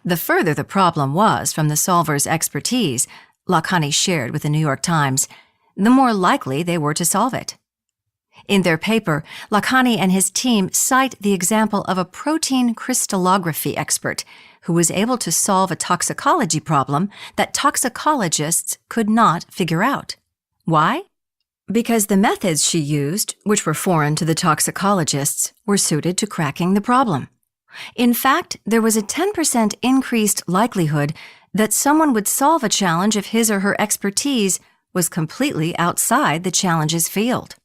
The further the problem was from the solver's expertise, Lakhani shared with the New York Times, the more likely they were to solve it. In their paper, Lakhani and his team cite the example of a protein crystallography expert who was able to solve a toxicology problem that toxicologists could not figure out. Why? Because the methods she used, which were foreign to the toxicologists, were suited to cracking the problem. In fact, there was a 10% increased likelihood that someone would solve a challenge if his or her expertise was completely outside the challenge's field.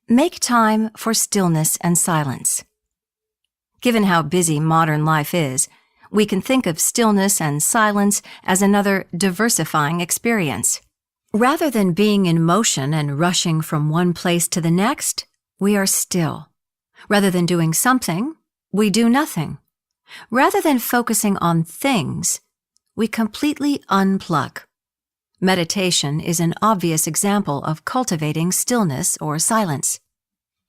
Make time for stillness and silence. Given how busy modern life is, we can think of stillness and silence as another diversifying experience. Rather than being in motion and rushing from one place to the next, we are still. Rather than doing something, we do nothing. Rather than focusing on things, we completely unplug. Meditation is an obvious example of cultivating stillness or silence.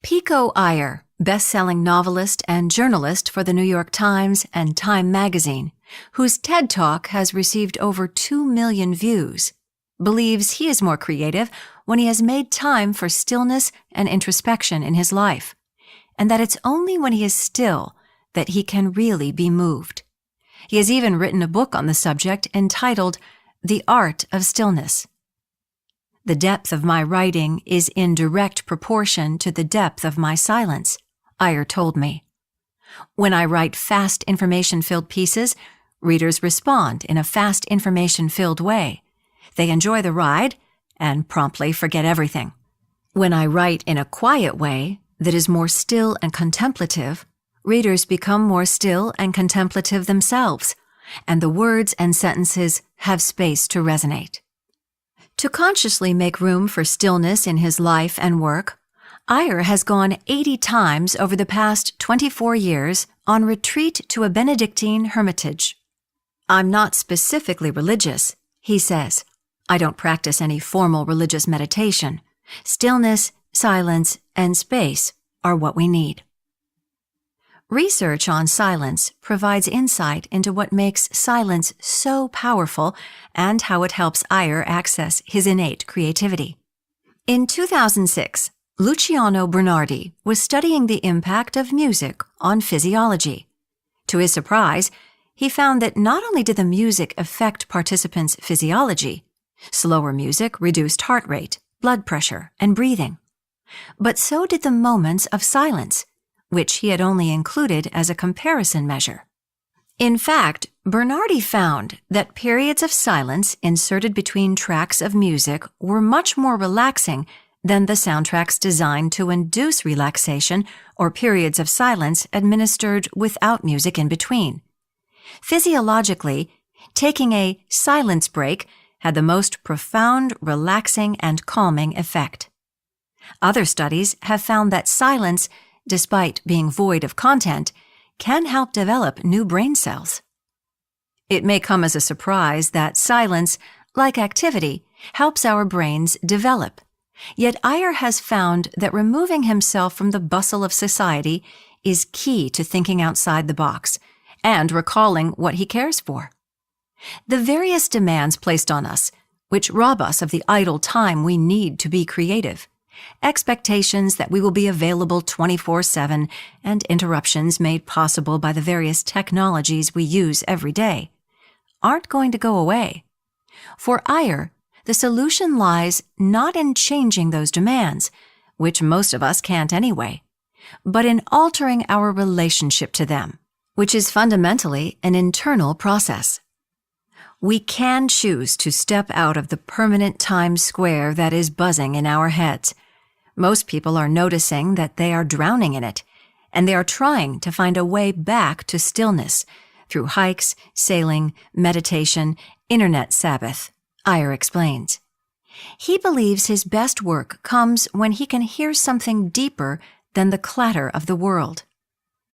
Pico Iyer, best-selling novelist and journalist for the New York Times and Time magazine, whose TED Talk has received over 2 million views, believes he is more creative when he has made time for stillness and introspection in his life, and that it's only when he is still that he can really be moved. He has even written a book on the subject entitled The Art of Stillness. The depth of my writing is in direct proportion to the depth of my silence, Iyer told me. When I write fast information-filled pieces, readers respond in a fast information-filled way. They enjoy the ride and promptly forget everything. When I write in a quiet way that is more still and contemplative, readers become more still and contemplative themselves, and the words and sentences have space to resonate. To consciously make room for stillness in his life and work, Iyer has gone 80 times over the past 24 years on retreat to a Benedictine hermitage. I'm not specifically religious, he says. I don't practice any formal religious meditation. Stillness, silence, and space are what we need. Research on silence provides insight into what makes silence so powerful and how it helps Iyer access his innate creativity. In 2006, Luciano Bernardi was studying the impact of music on physiology. To his surprise, he found that not only did the music affect participants' physiology, slower music reduced heart rate, blood pressure, and breathing, but so did the moments of silence, which he had only included as a comparison measure. In fact, Bernardi found that periods of silence inserted between tracks of music were much more relaxing than the soundtracks designed to induce relaxation or periods of silence administered without music in between. Physiologically, taking a silence break had the most profound, relaxing, and calming effect. Other studies have found that silence, despite being void of content, can help develop new brain cells. It may come as a surprise that silence, like activity, helps our brains develop. Yet Iyer has found that removing himself from the bustle of society is key to thinking outside the box and recalling what he cares for. The various demands placed on us, which rob us of the idle time we need to be creative, expectations that we will be available 24/7, and interruptions made possible by the various technologies we use every day, aren't going to go away. For Iyer, the solution lies not in changing those demands, which most of us can't anyway, but in altering our relationship to them, which is fundamentally an internal process. We can choose to step out of the permanent time square that is buzzing in our heads. Most people are noticing that they are drowning in it, and they are trying to find a way back to stillness through hikes, sailing, meditation, internet Sabbath, Iyer explains. He believes his best work comes when he can hear something deeper than the clatter of the world.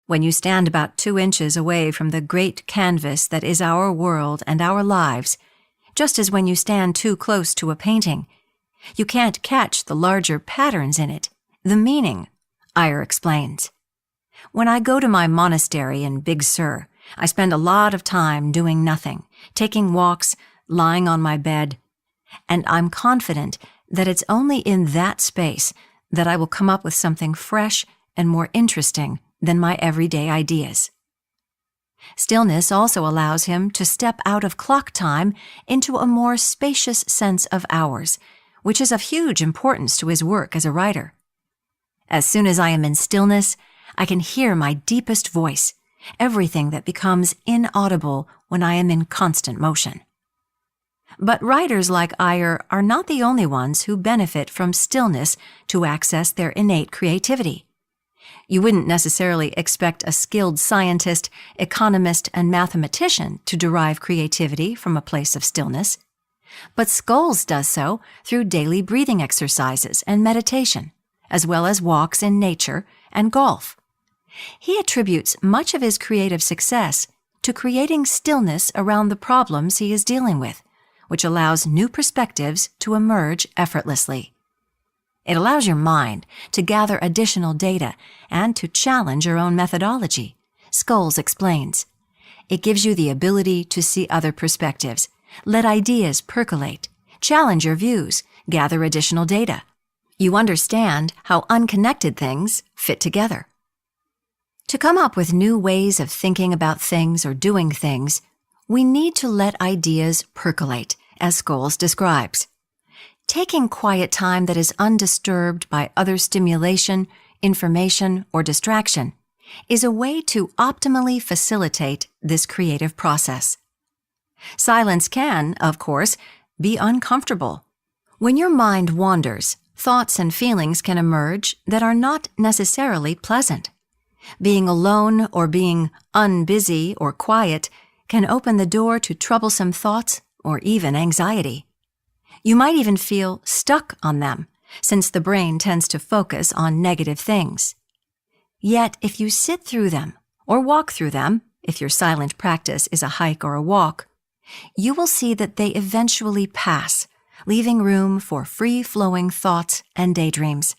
When you stand about 2 inches away from the great canvas that is our world and our lives, just as when you stand too close to a painting, you can't catch the larger patterns in it, the meaning, Iyer explains. When I go to my monastery in Big Sur, I spend a lot of time doing nothing, taking walks, lying on my bed, and I'm confident that it's only in that space that I will come up with something fresh and more interesting than my everyday ideas. Stillness also allows him to step out of clock time into a more spacious sense of hours, which is of huge importance to his work as a writer. As soon as I am in stillness, I can hear my deepest voice, everything that becomes inaudible when I am in constant motion. But writers like Ayer are not the only ones who benefit from stillness to access their innate creativity. You wouldn't necessarily expect a skilled scientist, economist, and mathematician to derive creativity from a place of stillness. But Scholes does so through daily breathing exercises and meditation, as well as walks in nature and golf. He attributes much of his creative success to creating stillness around the problems he is dealing with, which allows new perspectives to emerge effortlessly. It allows your mind to gather additional data and to challenge your own methodology, Scholes explains. It gives you the ability to see other perspectives, let ideas percolate, challenge your views, gather additional data. You understand how unconnected things fit together. To come up with new ways of thinking about things or doing things, we need to let ideas percolate, as Scholes describes. Taking quiet time that is undisturbed by other stimulation, information, or distraction is a way to optimally facilitate this creative process. Silence can, of course, be uncomfortable. When your mind wanders, thoughts and feelings can emerge that are not necessarily pleasant. Being alone or being unbusy or quiet can open the door to troublesome thoughts or even anxiety. You might even feel stuck on them, since the brain tends to focus on negative things. Yet, if you sit through them, or walk through them, if your silent practice is a hike or a walk, you will see that they eventually pass, leaving room for free-flowing thoughts and daydreams.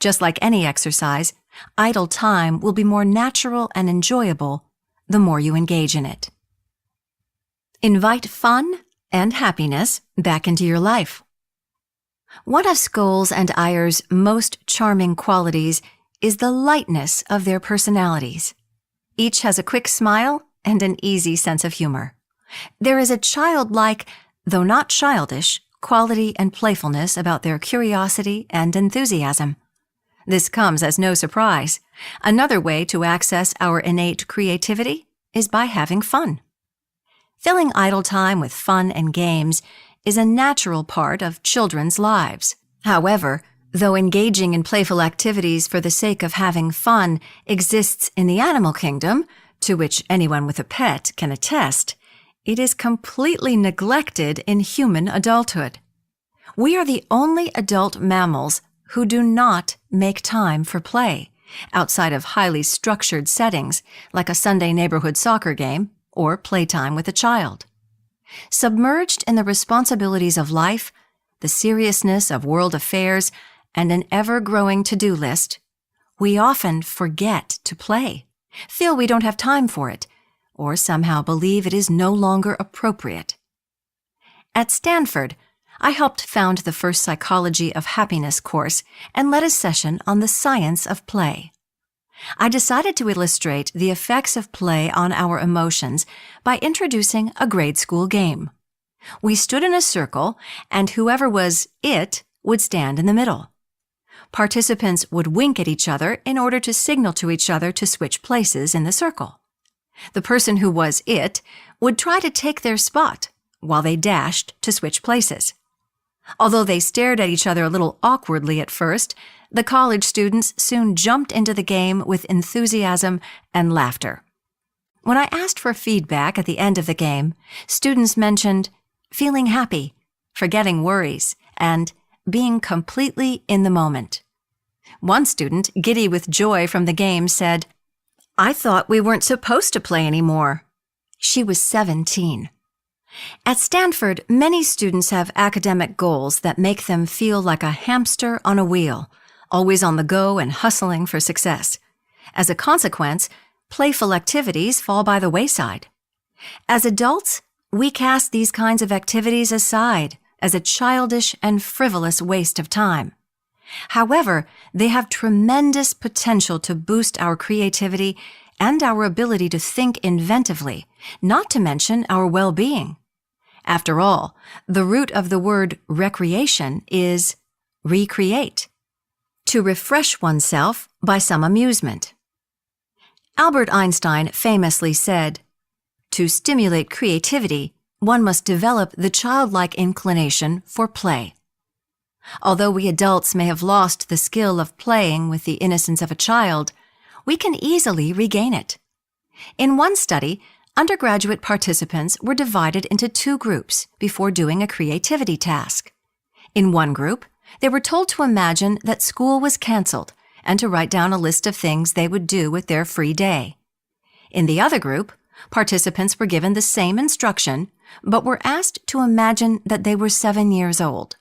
Just like any exercise, idle time will be more natural and enjoyable the more you engage in it. Invite fun and happiness back into your life. One of Scholes and Ayer's most charming qualities is the lightness of their personalities. Each has a quick smile and an easy sense of humor. There is a childlike, though not childish, quality and playfulness about their curiosity and enthusiasm. This comes as no surprise. Another way to access our innate creativity is by having fun. Filling idle time with fun and games is a natural part of children's lives. However, though engaging in playful activities for the sake of having fun exists in the animal kingdom, to which anyone with a pet can attest, it is completely neglected in human adulthood. We are the only adult mammals who do not make time for play, outside of highly structured settings like a Sunday neighborhood soccer game or playtime with a child. Submerged in the responsibilities of life, the seriousness of world affairs, and an ever-growing to-do list, we often forget to play, feel we don't have time for it, or somehow believe it is no longer appropriate. At Stanford, I helped found the first Psychology of Happiness course and led a session on the science of play. I decided to illustrate the effects of play on our emotions by introducing a grade school game. We stood in a circle, and whoever was it would stand in the middle. Participants would wink at each other in order to signal to each other to switch places in the circle. The person who was it would try to take their spot while they dashed to switch places. Although they stared at each other a little awkwardly at first, the college students soon jumped into the game with enthusiasm and laughter. When I asked for feedback at the end of the game, students mentioned feeling happy, forgetting worries, and being completely in the moment. One student, giddy with joy from the game, said, "I thought we weren't supposed to play anymore." She was 17. At Stanford, many students have academic goals that make them feel like a hamster on a wheel, always on the go and hustling for success. As a consequence, Playful activities fall by the wayside. As adults, we cast these kinds of activities aside as a childish and frivolous waste of time. However, they have tremendous potential to boost our creativity and our ability to think inventively, not to mention our well-being. After all, the root of the word recreation is recreate, to refresh oneself by some amusement. Albert Einstein famously said, "To stimulate creativity, one must develop the childlike inclination for play." Although we adults may have lost the skill of playing with the innocence of a child, we can easily regain it. In one study, undergraduate participants were divided into 2 groups before doing a creativity task. In one group, they were told to imagine that school was canceled and to write down a list of things they would do with their free day. In the other group, participants were given the same instruction, but were asked to imagine that they were 7 years old.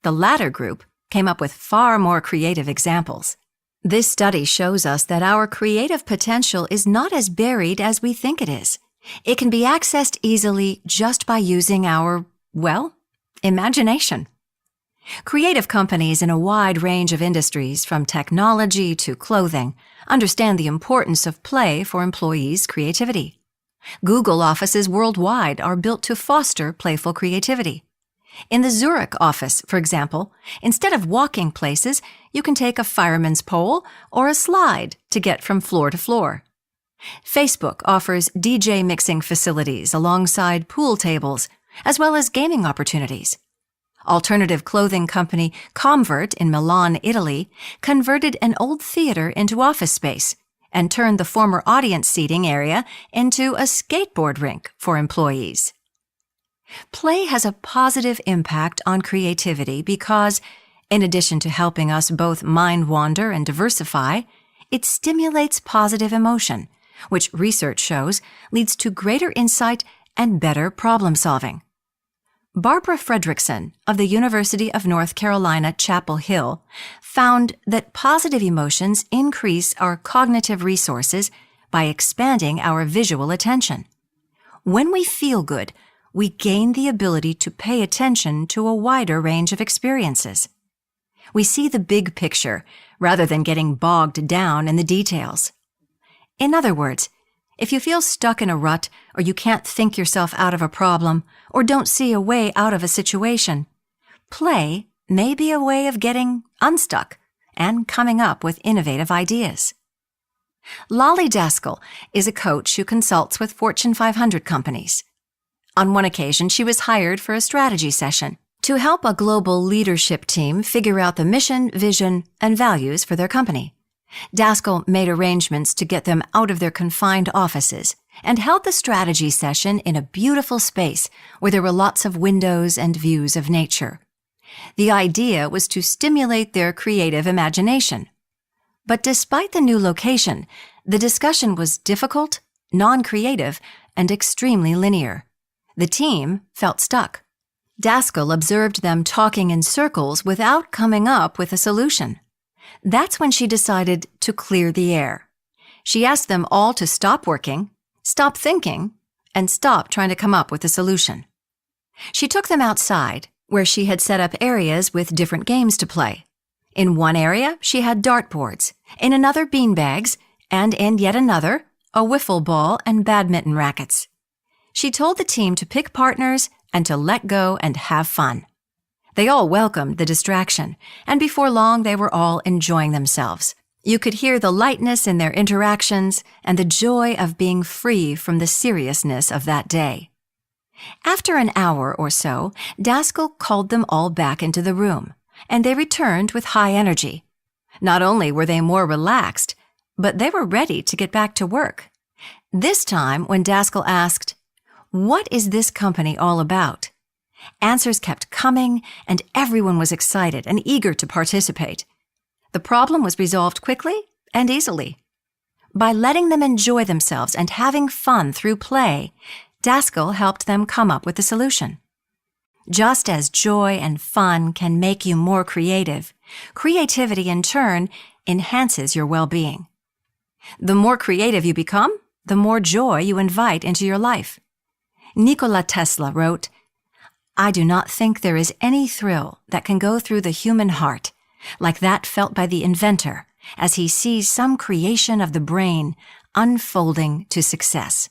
The latter group came up with far more creative examples. This study shows us that our creative potential is not as buried as we think it is. It can be accessed easily just by using our, imagination. Creative companies in a wide range of industries, from technology to clothing, understand the importance of play for employees' creativity. Google offices worldwide are built to foster playful creativity. In the Zurich office, for example, instead of walking places, you can take a fireman's pole or a slide to get from floor to floor. Facebook offers DJ mixing facilities alongside pool tables, as well as gaming opportunities. Alternative clothing company Convert in Milan, Italy, converted an old theater into office space and turned the former audience seating area into a skateboard rink for employees. Play has a positive impact on creativity because, in addition to helping us both mind wander and diversify, it stimulates positive emotion, which research shows leads to greater insight and better problem solving. Barbara Fredrickson of the University of North Carolina, Chapel Hill, found that positive emotions increase our cognitive resources by expanding our visual attention. When we feel good, we gain the ability to pay attention to a wider range of experiences. We see the big picture rather than getting bogged down in the details. In other words, if you feel stuck in a rut, or you can't think yourself out of a problem, or don't see a way out of a situation, play may be a way of getting unstuck and coming up with innovative ideas. Lolly Daskell is a coach who consults with Fortune 500 companies. On one occasion, she was hired for a strategy session to help a global leadership team figure out the mission, vision, and values for their company. Daskell made arrangements to get them out of their confined offices and held the strategy session in a beautiful space where there were lots of windows and views of nature. The idea was to stimulate their creative imagination. But despite the new location, the discussion was difficult, non-creative, and extremely linear. The team felt stuck. Daskell observed them talking in circles without coming up with a solution. That's when she decided to clear the air. She asked them all to stop working, stop thinking, and stop trying to come up with a solution. She took them outside, where she had set up areas with different games to play. In one area, she had dartboards, in another beanbags, and in yet another, a wiffle ball and badminton rackets. She told the team to pick partners and to let go and have fun. They all welcomed the distraction, and before long they were all enjoying themselves. You could hear the lightness in their interactions and the joy of being free from the seriousness of that day. After an hour or so, Daskell called them all back into the room, and they returned with high energy. Not only were they more relaxed, but they were ready to get back to work. This time, when Daskell asked, "What is this company all about?" answers kept coming, and everyone was excited and eager to participate. The problem was resolved quickly and easily. By letting them enjoy themselves and having fun through play, Daskell helped them come up with a solution. Just as joy and fun can make you more creative, creativity in turn enhances your well-being. The more creative you become, the more joy you invite into your life. Nikola Tesla wrote, "I do not think there is any thrill that can go through the human heart like that felt by the inventor as he sees some creation of the brain unfolding to success.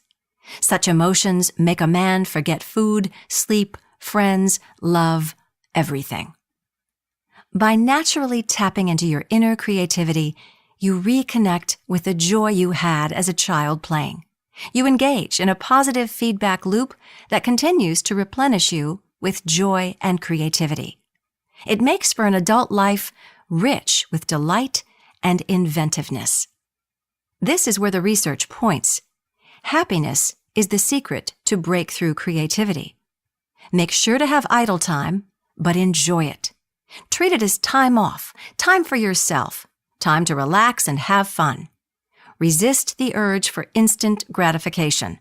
Such emotions make a man forget food, sleep, friends, love, everything." By naturally tapping into your inner creativity, you reconnect with the joy you had as a child playing. You engage in a positive feedback loop that continues to replenish you with joy and creativity. It makes for an adult life rich with delight and inventiveness. This is where the research points. Happiness is the secret to breakthrough creativity. Make sure to have idle time, but enjoy it. Treat it as time off, time for yourself, time to relax and have fun. Resist the urge for instant gratification.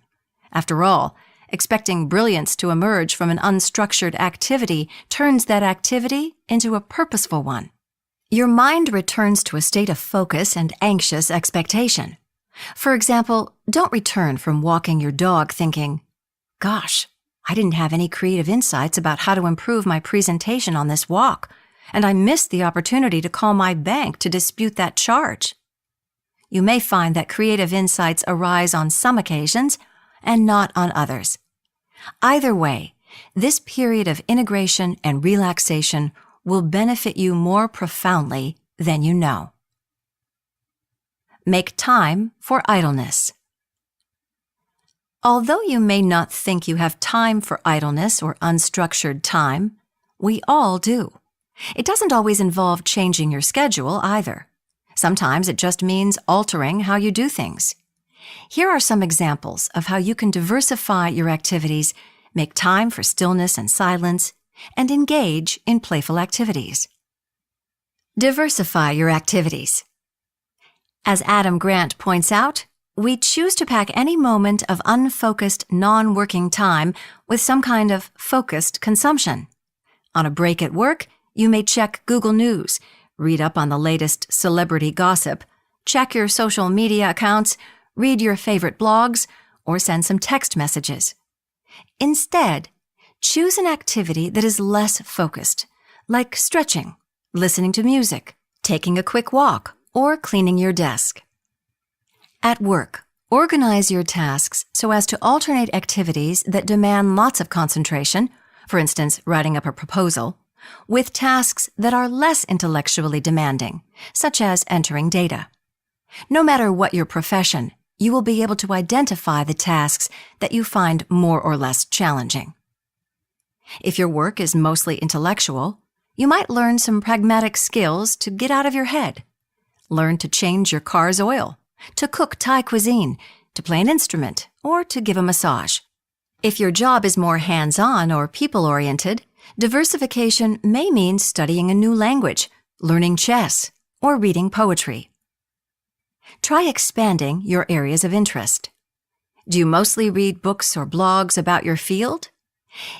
After all, expecting brilliance to emerge from an unstructured activity turns that activity into a purposeful one. Your mind returns to a state of focus and anxious expectation. For example, don't return from walking your dog thinking, "Gosh, I didn't have any creative insights about how to improve my presentation on this walk, and I missed the opportunity to call my bank to dispute that charge." You may find that creative insights arise on some occasions and not on others. Either way, this period of integration and relaxation will benefit you more profoundly than you know. Make time for idleness. Although you may not think you have time for idleness or unstructured time, we all do. It doesn't always involve changing your schedule either. Sometimes it just means altering how you do things. Here are some examples of how you can diversify your activities, make time for stillness and silence, and engage in playful activities. Diversify your activities. As Adam Grant points out, we choose to pack any moment of unfocused, non-working time with some kind of focused consumption. On a break at work, you may check Google News, read up on the latest celebrity gossip, check your social media accounts, read your favorite blogs, or send some text messages. Instead, choose an activity that is less focused, like stretching, listening to music, taking a quick walk, or cleaning your desk. At work, organize your tasks so as to alternate activities that demand lots of concentration, for instance, writing up a proposal, with tasks that are less intellectually demanding, such as entering data. No matter what your profession, you will be able to identify the tasks that you find more or less challenging. If your work is mostly intellectual, you might learn some pragmatic skills to get out of your head. Learn to change your car's oil, to cook Thai cuisine, to play an instrument, or to give a massage. If your job is more hands-on or people-oriented, diversification may mean studying a new language, learning chess, or reading poetry. Try expanding your areas of interest. Do you mostly read books or blogs about your field?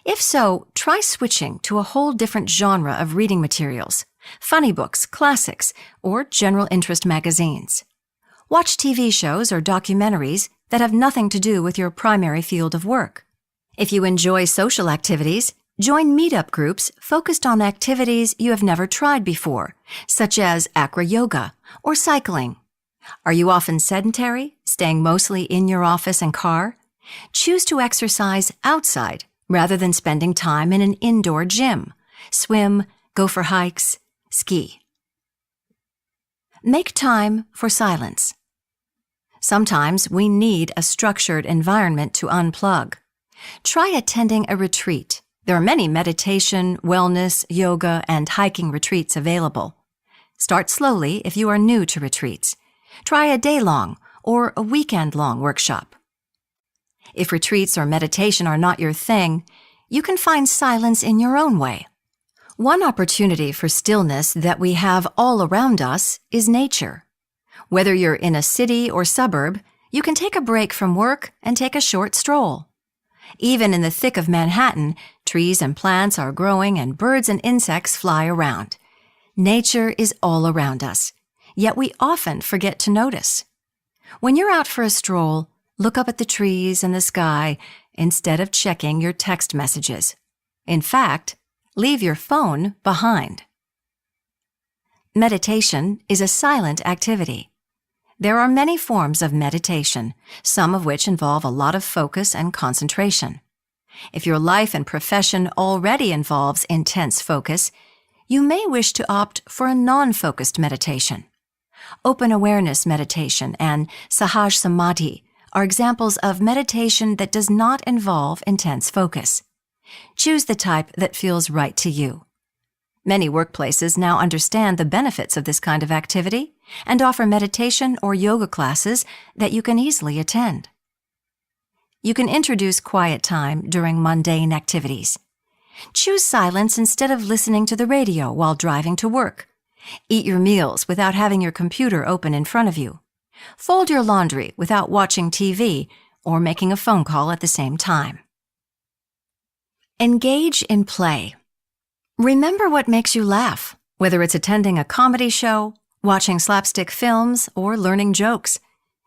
If so, try switching to a whole different genre of reading materials, funny books, classics, or general interest magazines. Watch TV shows or documentaries that have nothing to do with your primary field of work. If you enjoy social activities, join meetup groups focused on activities you have never tried before, such as acro-yoga or cycling. Are you often sedentary, staying mostly in your office and car? Choose to exercise outside rather than spending time in an indoor gym. Swim, go for hikes, ski. Make time for silence. Sometimes we need a structured environment to unplug. Try attending a retreat. There are many meditation, wellness, yoga, and hiking retreats available. Start slowly if you are new to retreats. Try a day-long or a weekend-long workshop. If retreats or meditation are not your thing, you can find silence in your own way. One opportunity for stillness that we have all around us is nature. Whether you're in a city or suburb, you can take a break from work and take a short stroll. Even in the thick of Manhattan, trees and plants are growing and birds and insects fly around. Nature is all around us, yet we often forget to notice. When you're out for a stroll, look up at the trees and the sky instead of checking your text messages. In fact, leave your phone behind. Meditation is a silent activity. There are many forms of meditation, some of which involve a lot of focus and concentration. If your life and profession already involves intense focus, you may wish to opt for a non-focused meditation. Open awareness meditation and Sahaj Samadhi are examples of meditation that does not involve intense focus. Choose the type that feels right to you. Many workplaces now understand the benefits of this kind of activity and offer meditation or yoga classes that you can easily attend. You can introduce quiet time during mundane activities. Choose silence instead of listening to the radio while driving to work. Eat your meals without having your computer open in front of you. Fold your laundry without watching TV or making a phone call at the same time. Engage in play. Remember what makes you laugh, whether it's attending a comedy show, watching slapstick films, or learning jokes.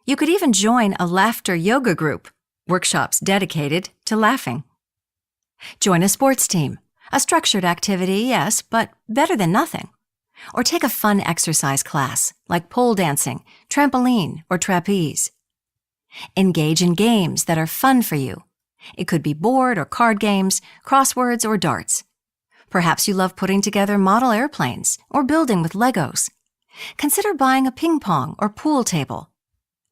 You could even join a laughter yoga group, workshops dedicated to laughing. Join a sports team, a structured activity, yes, but better than nothing. Or take a fun exercise class, like pole dancing, trampoline, or trapeze. Engage in games that are fun for you. It could be board or card games, crosswords, or darts. Perhaps you love putting together model airplanes or building with Legos. Consider buying a ping pong or pool table.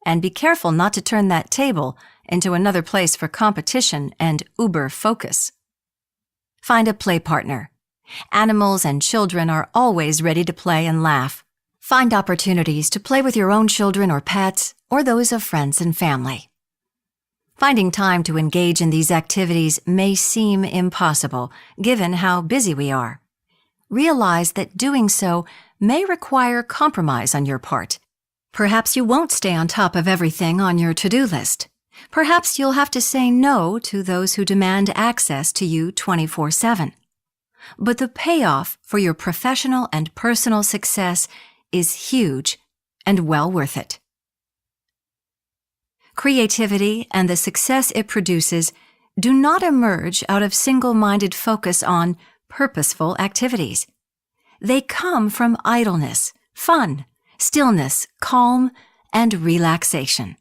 And be careful not to turn that table into another place for competition and uber focus. Find a play partner. Animals and children are always ready to play and laugh. Find opportunities to play with your own children or pets or those of friends and family. Finding time to engage in these activities may seem impossible, given how busy we are. Realize that doing so may require compromise on your part. Perhaps you won't stay on top of everything on your to-do list. Perhaps you'll have to say no to those who demand access to you 24/7. But the payoff for your professional and personal success is huge and well worth it. Creativity and the success it produces do not emerge out of single-minded focus on purposeful activities. They come from idleness, fun, stillness, calm, and relaxation.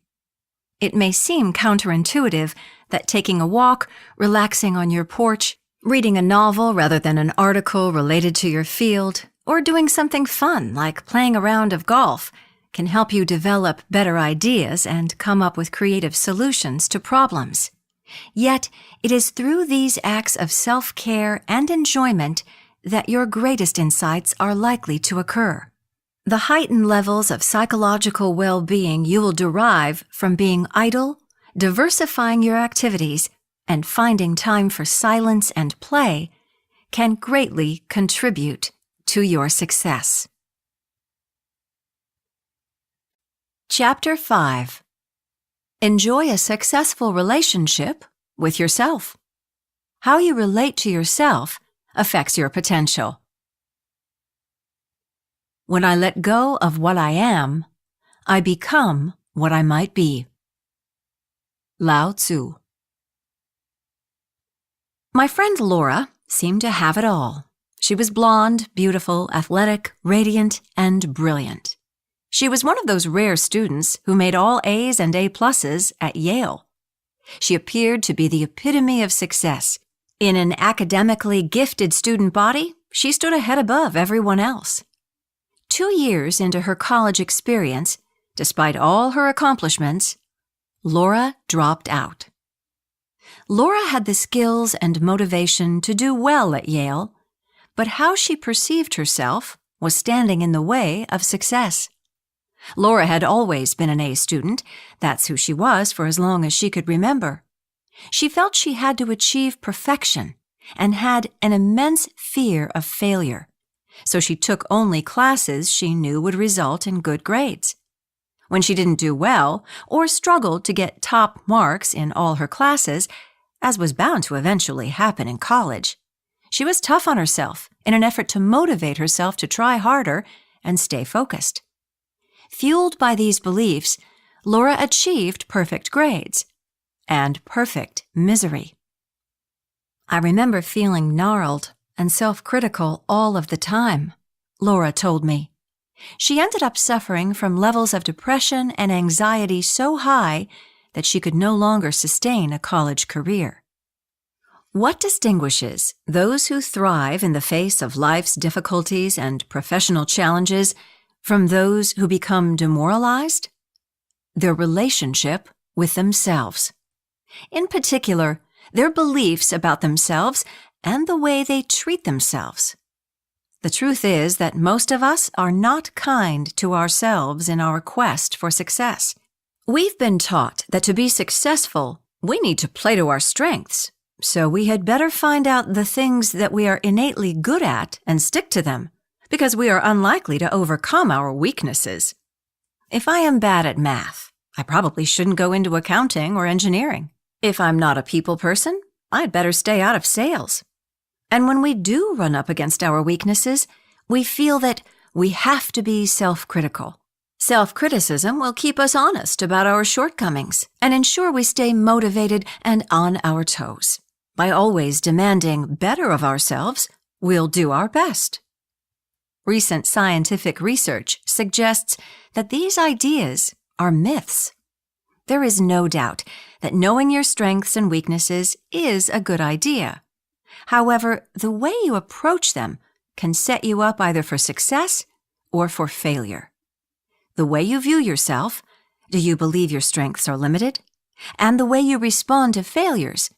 It may seem counterintuitive that taking a walk, relaxing on your porch, reading a novel rather than an article related to your field, or doing something fun like playing a round of golf can help you develop better ideas and come up with creative solutions to problems. Yet, it is through these acts of self-care and enjoyment that your greatest insights are likely to occur. The heightened levels of psychological well-being you will derive from being idle, diversifying your activities, and finding time for silence and play can greatly contribute to your success. Chapter 5. Enjoy a successful relationship with yourself. How you relate to yourself affects your potential. When I let go of what I am, I become what I might be. Lao Tzu. My friend Laura seemed to have it all. She was blonde, beautiful, athletic, radiant, and brilliant. She was one of those rare students who made all A's and A+s at Yale. She appeared to be the epitome of success. In an academically gifted student body, she stood a head above everyone else. 2 years into her college experience, despite all her accomplishments, Laura dropped out. Laura had the skills and motivation to do well at Yale, but how she perceived herself was standing in the way of success. Laura had always been an A student. That's who she was for as long as she could remember. She felt she had to achieve perfection and had an immense fear of failure, so she took only classes she knew would result in good grades. When she didn't do well or struggled to get top marks in all her classes, as was bound to eventually happen in college, she was tough on herself in an effort to motivate herself to try harder and stay focused. Fueled by these beliefs, Laura achieved perfect grades and perfect misery. I remember feeling gnarled and self-critical all of the time, Laura told me. She ended up suffering from levels of depression and anxiety so high that she could no longer sustain a college career. What distinguishes those who thrive in the face of life's difficulties and professional challenges from those who become demoralized? Their relationship with themselves. In particular, their beliefs about themselves and the way they treat themselves. The truth is that most of us are not kind to ourselves in our quest for success. We've been taught that to be successful, we need to play to our strengths, so we had better find out the things that we are innately good at and stick to them, because we are unlikely to overcome our weaknesses. If I am bad at math, I probably shouldn't go into accounting or engineering. If I'm not a people person, I'd better stay out of sales. And when we do run up against our weaknesses, we feel that we have to be self-critical. Self-criticism will keep us honest about our shortcomings and ensure we stay motivated and on our toes. By always demanding better of ourselves, we'll do our best. Recent scientific research suggests that these ideas are myths. There is no doubt that knowing your strengths and weaknesses is a good idea. However, the way you approach them can set you up either for success or for failure. The way you view yourself, do you believe your strengths are limited? And the way you respond to failures,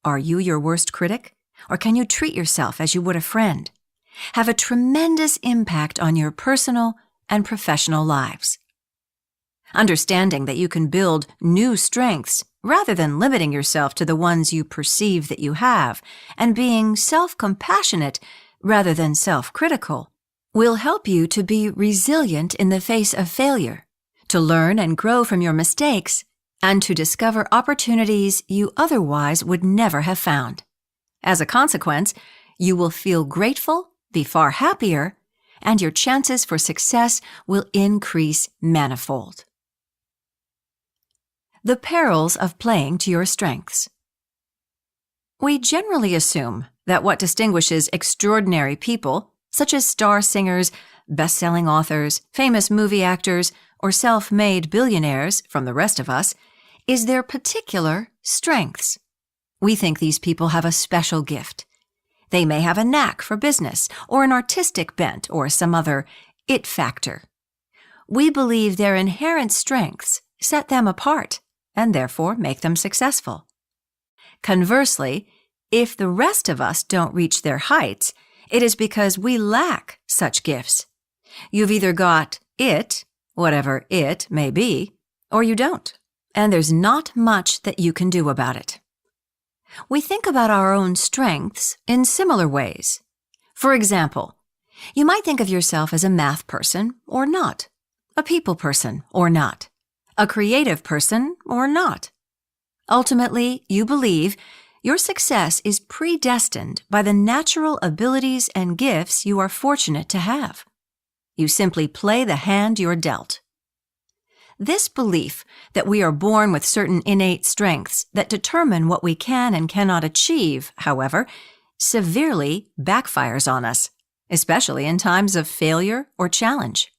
are you your worst critic, or can you treat yourself as you would a friend, have a tremendous impact on your personal and professional lives. Understanding that you can build new strengths rather than limiting yourself to the ones you perceive that you have, and being self-compassionate rather than self-critical, will help you to be resilient in the face of failure, to learn and grow from your mistakes, and to discover opportunities you otherwise would never have found. As a consequence, you will feel grateful, be far happier, and your chances for success will increase manifold. The perils of playing to your strengths. We generally assume that what distinguishes extraordinary people, such as star singers, best-selling authors, famous movie actors, or self-made billionaires from the rest of us, is their particular strengths. We think these people have a special gift. They may have a knack for business, or an artistic bent, or some other it factor. We believe their inherent strengths set them apart, and therefore make them successful. Conversely, if the rest of us don't reach their heights, it is because we lack such gifts. You've either got it, whatever it may be, or you don't, and there's not much that you can do about it. We think about our own strengths in similar ways. For example, you might think of yourself as a math person or not, a people person or not, a creative person or not. Ultimately, you believe your success is predestined by the natural abilities and gifts you are fortunate to have. You simply play the hand you're dealt. This belief that we are born with certain innate strengths that determine what we can and cannot achieve, however, severely backfires on us, especially in times of failure or challenge.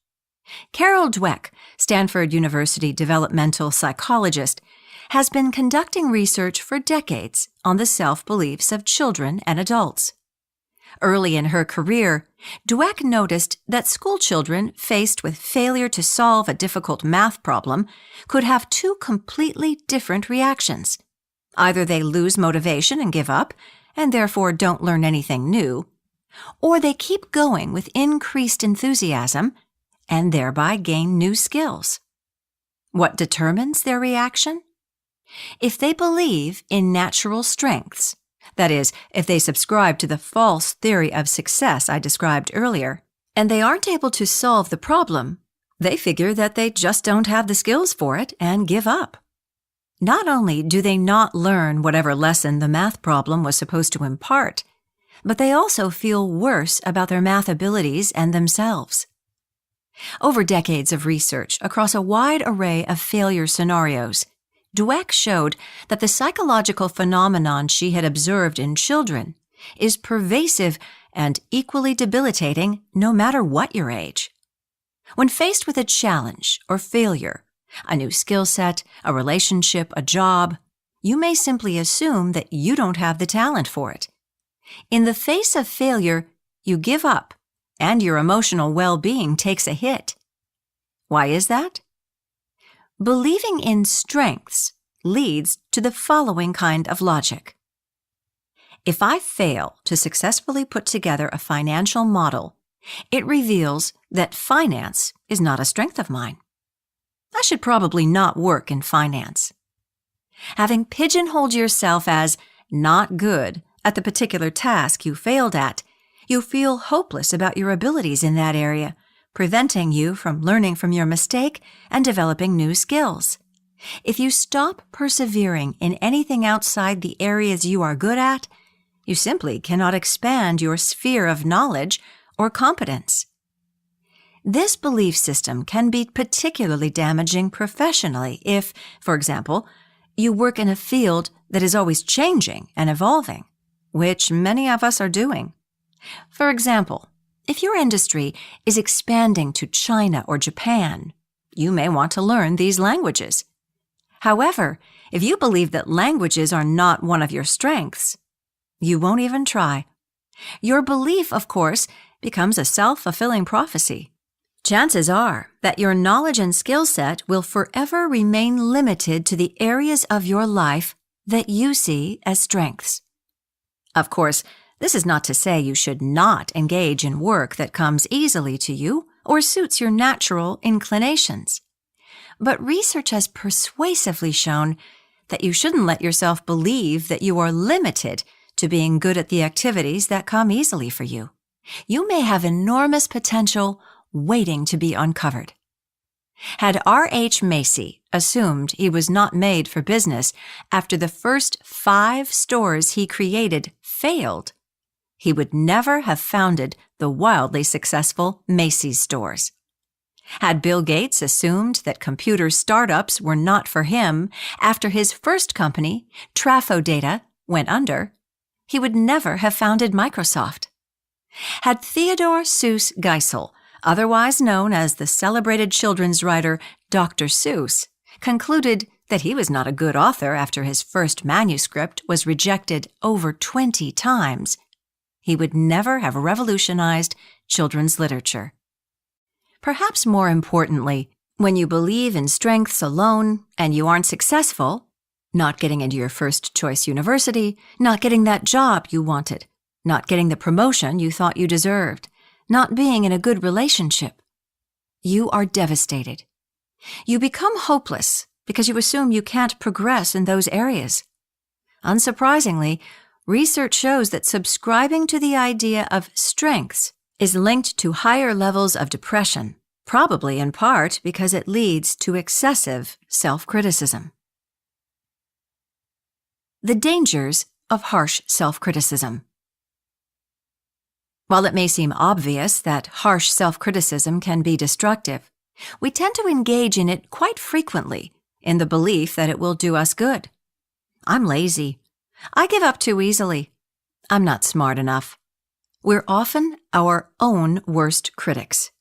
Carol Dweck, Stanford University developmental psychologist, has been conducting research for decades on the self-beliefs of children and adults. Early in her career, Dweck noticed that schoolchildren faced with failure to solve a difficult math problem could have two completely different reactions. Either they lose motivation and give up, and therefore don't learn anything new, or they keep going with increased enthusiasm and thereby gain new skills. What determines their reaction? If they believe in natural strengths, that is, if they subscribe to the false theory of success I described earlier, and they aren't able to solve the problem, they figure that they just don't have the skills for it and give up. Not only do they not learn whatever lesson the math problem was supposed to impart, but they also feel worse about their math abilities and themselves. Over decades of research across a wide array of failure scenarios, Dweck showed that the psychological phenomenon she had observed in children is pervasive and equally debilitating no matter what your age. When faced with a challenge or failure, a new skill set, a relationship, a job, you may simply assume that you don't have the talent for it. In the face of failure, you give up, and your emotional well-being takes a hit. Why is that? Believing in strengths leads to the following kind of logic. If I fail to successfully put together a financial model, it reveals that finance is not a strength of mine. I should probably not work in finance. Having pigeonholed yourself as not good at the particular task you failed at, you feel hopeless about your abilities in that area, preventing you from learning from your mistake and developing new skills. If you stop persevering in anything outside the areas you are good at, you simply cannot expand your sphere of knowledge or competence. This belief system can be particularly damaging professionally if, for example, you work in a field that is always changing and evolving, which many of us are doing. For example, if your industry is expanding to China or Japan, you may want to learn these languages. However, if you believe that languages are not one of your strengths, you won't even try. Your belief, of course, becomes a self-fulfilling prophecy. Chances are that your knowledge and skill set will forever remain limited to the areas of your life that you see as strengths. Of course, this is not to say you should not engage in work that comes easily to you or suits your natural inclinations. But research has persuasively shown that you shouldn't let yourself believe that you are limited to being good at the activities that come easily for you. You may have enormous potential waiting to be uncovered. Had R.H. Macy assumed he was not made for business after the first 5 stores he created failed, he would never have founded the wildly successful Macy's stores. Had Bill Gates assumed that computer startups were not for him after his first company, Trafodata, went under, he would never have founded Microsoft. Had Theodore Seuss Geisel, otherwise known as the celebrated children's writer Dr. Seuss, concluded that he was not a good author after his first manuscript was rejected over 20 times, he would never have revolutionized children's literature. Perhaps more importantly, when you believe in strengths alone and you aren't successful, not getting into your first choice university, not getting that job you wanted, not getting the promotion you thought you deserved, not being in a good relationship, you are devastated. You become hopeless because you assume you can't progress in those areas. Unsurprisingly, research shows that subscribing to the idea of strengths is linked to higher levels of depression, probably in part because it leads to excessive self-criticism. The dangers of harsh self-criticism. While it may seem obvious that harsh self-criticism can be destructive, we tend to engage in it quite frequently in the belief that it will do us good. I'm lazy. I give up too easily. I'm not smart enough. We're often our own worst critics.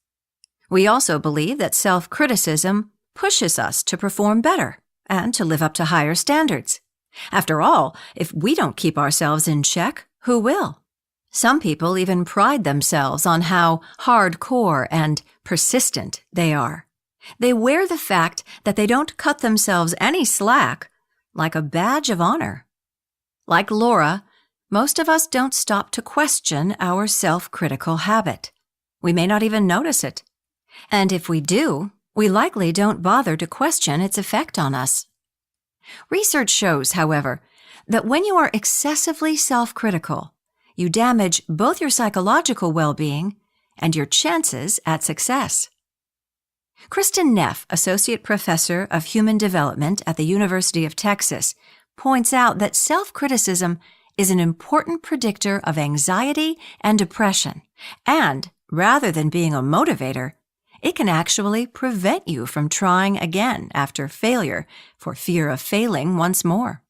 We also believe that self-criticism pushes us to perform better and to live up to higher standards. After all, if we don't keep ourselves in check, who will? Some people even pride themselves on how hardcore and persistent they are. They wear the fact that they don't cut themselves any slack like a badge of honor. Like Laura, most of us don't stop to question our self-critical habit. We may not even notice it. And if we do, we likely don't bother to question its effect on us. Research shows, however, that when you are excessively self-critical, you damage both your psychological well-being and your chances at success. Kristen Neff, Associate Professor of Human Development at the University of Texas, points out that self-criticism is an important predictor of anxiety and depression, and, rather than being a motivator, It can actually prevent you from trying again after failure for fear of failing once more.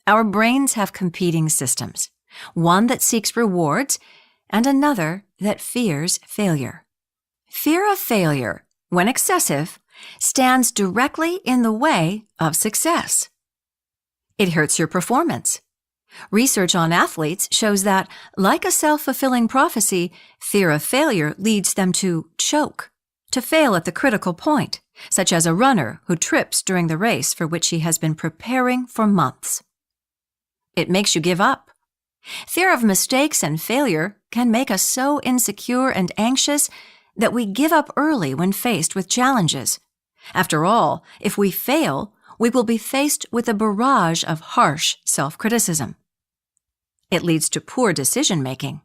Our brains have competing systems, one that seeks rewards and another that fears failure. Fear of failure, when excessive, stands directly in the way of success. It hurts your performance. Research on athletes shows that, like a self-fulfilling prophecy, fear of failure leads them to choke, to fail at the critical point, such as a runner who trips during the race for which he has been preparing for months. It makes you give up. Fear of mistakes and failure can make us so insecure and anxious that we give up early when faced with challenges. After all, if we fail, we will be faced with a barrage of harsh self-criticism. It leads to poor decision-making.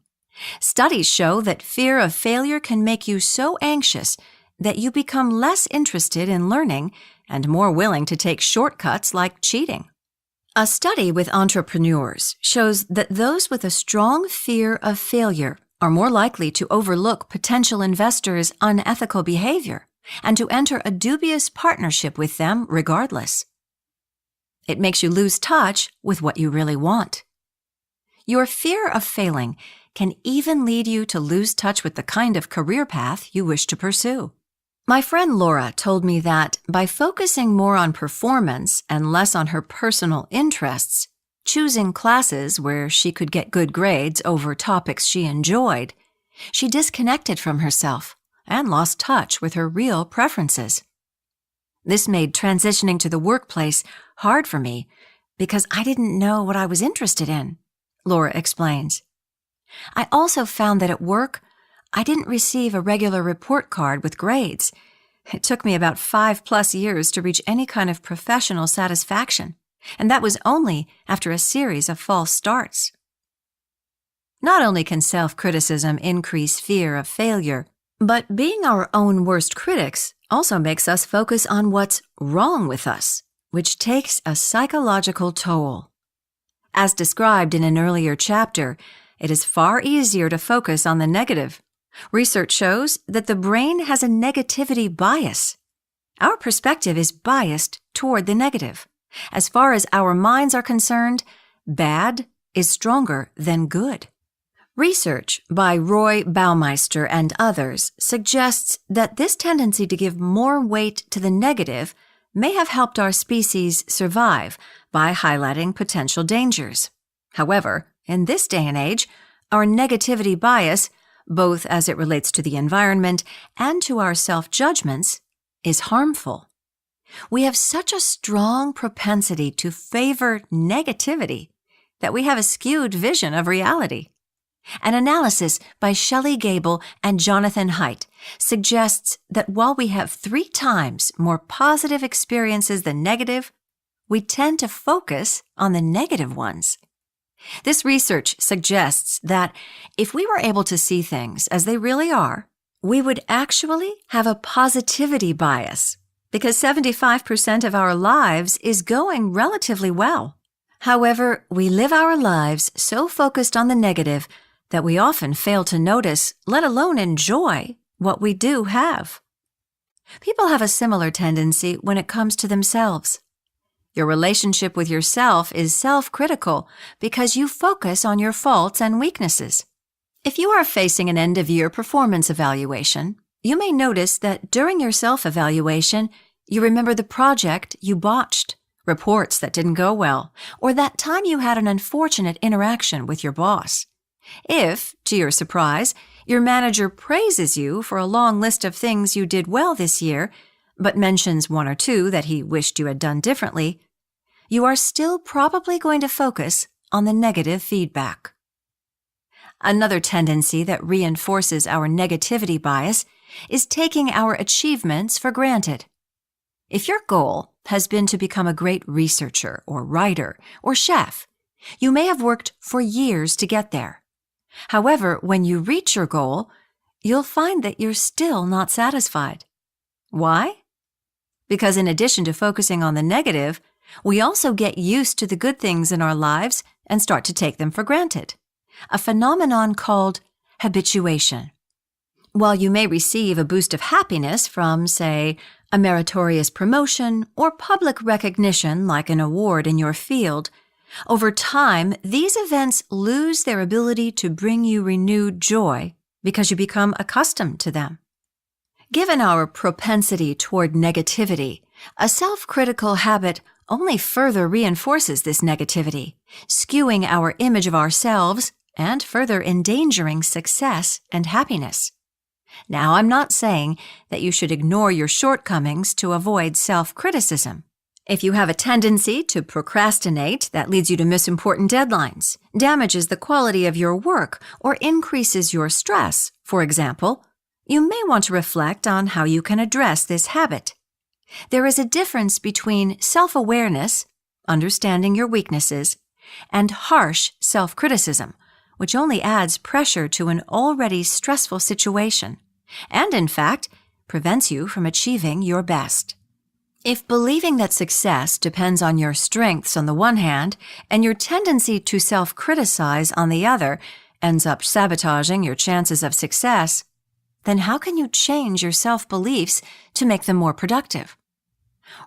Studies show that fear of failure can make you so anxious that you become less interested in learning and more willing to take shortcuts like cheating. A study with entrepreneurs shows that those with a strong fear of failure are more likely to overlook potential investors' unethical behavior and to enter a dubious partnership with them regardless. It makes you lose touch with what you really want. Your fear of failing can even lead you to lose touch with the kind of career path you wish to pursue. My friend Laura told me that by focusing more on performance and less on her personal interests, choosing classes where she could get good grades over topics she enjoyed, she disconnected from herself and lost touch with her real preferences. This made transitioning to the workplace hard for me because I didn't know what I was interested in, Laura explains. I also found that at work, I didn't receive a regular report card with grades. It took me about 5+ years to reach any kind of professional satisfaction, and that was only after a series of false starts. Not only can self-criticism increase fear of failure, but being our own worst critics also makes us focus on what's wrong with us, which takes a psychological toll. As described in an earlier chapter, it is far easier to focus on the negative. Research shows that the brain has a negativity bias. Our perspective is biased toward the negative. As far as our minds are concerned, bad is stronger than good. Research by Roy Baumeister and others suggests that this tendency to give more weight to the negative may have helped our species survive by highlighting potential dangers. However, in this day and age, our negativity bias, both as it relates to the environment and to our self-judgments, is harmful. We have such a strong propensity to favor negativity that we have a skewed vision of reality. An analysis by Shelley Gable and Jonathan Haidt suggests that while we have 3 times more positive experiences than negative, we tend to focus on the negative ones. This research suggests that if we were able to see things as they really are, we would actually have a positivity bias because 75% of our lives is going relatively well. However, we live our lives so focused on the negative that we often fail to notice, let alone enjoy, what we do have. People have a similar tendency when it comes to themselves. Your relationship with yourself is self-critical because you focus on your faults and weaknesses. If you are facing an end-of-year performance evaluation, you may notice that during your self-evaluation, you remember the project you botched, reports that didn't go well, or that time you had an unfortunate interaction with your boss. If, to your surprise, your manager praises you for a long list of things you did well this year, but mentions 1 or 2 that he wished you had done differently, you are still probably going to focus on the negative feedback. Another tendency that reinforces our negativity bias is taking our achievements for granted. If your goal has been to become a great researcher or writer or chef, you may have worked for years to get there. However, when you reach your goal, you'll find that you're still not satisfied. Why? Because in addition to focusing on the negative, we also get used to the good things in our lives and start to take them for granted, a phenomenon called habituation. While you may receive a boost of happiness from, say, a meritorious promotion or public recognition like an award in your field, over time, these events lose their ability to bring you renewed joy because you become accustomed to them. Given our propensity toward negativity, a self-critical habit only further reinforces this negativity, skewing our image of ourselves and further endangering success and happiness. Now, I'm not saying that you should ignore your shortcomings to avoid self-criticism. If you have a tendency to procrastinate that leads you to miss important deadlines, damages the quality of your work, or increases your stress, for example, you may want to reflect on how you can address this habit. There is a difference between self-awareness, understanding your weaknesses, and harsh self-criticism, which only adds pressure to an already stressful situation, and in fact, prevents you from achieving your best. If believing that success depends on your strengths on the one hand and your tendency to self-criticize on the other ends up sabotaging your chances of success, then how can you change your self-beliefs to make them more productive?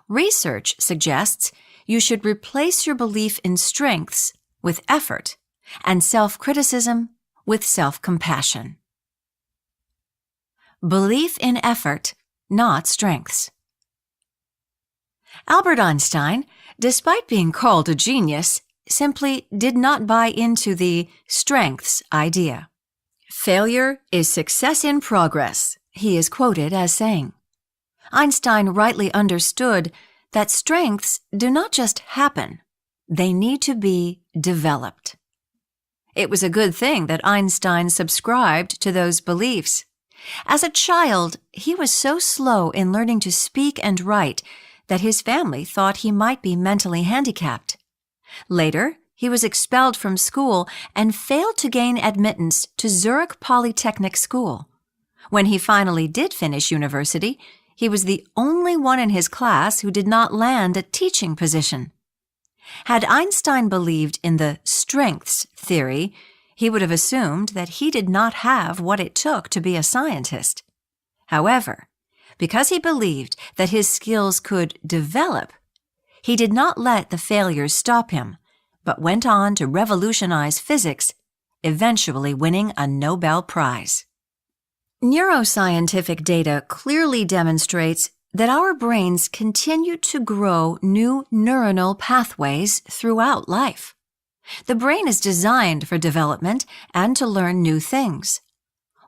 Research suggests you should replace your belief in strengths with effort and self-criticism with self-compassion. Belief in effort, not strengths. Albert Einstein, despite being called a genius, simply did not buy into the strengths idea. Failure is success in progress, he is quoted as saying. Einstein rightly understood that strengths do not just happen, they need to be developed. It was a good thing that Einstein subscribed to those beliefs. As a child, he was so slow in learning to speak and write that his family thought he might be mentally handicapped. Later, he was expelled from school and failed to gain admittance to Zurich Polytechnic School. When he finally did finish university, he was the only one in his class who did not land a teaching position. Had Einstein believed in the strengths theory, he would have assumed that he did not have what it took to be a scientist. However, because he believed that his skills could develop, he did not let the failures stop him, but went on to revolutionize physics, eventually winning a Nobel Prize. Neuroscientific data clearly demonstrates that our brains continue to grow new neuronal pathways throughout life. The brain is designed for development and to learn new things.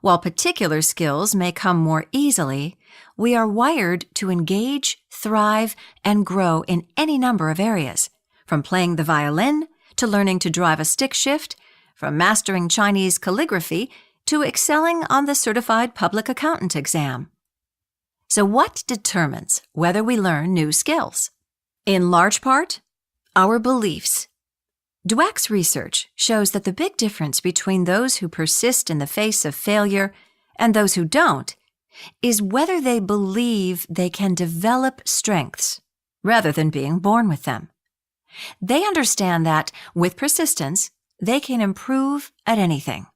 While particular skills may come more easily, we are wired to engage, thrive, and grow in any number of areas, from playing the violin to learning to drive a stick shift, from mastering Chinese calligraphy to excelling on the certified public accountant exam. So what determines whether we learn new skills? In large part, our beliefs. Dweck's research shows that the big difference between those who persist in the face of failure and those who don't is whether they believe they can develop strengths rather than being born with them. They understand that, with persistence, they can improve at anything.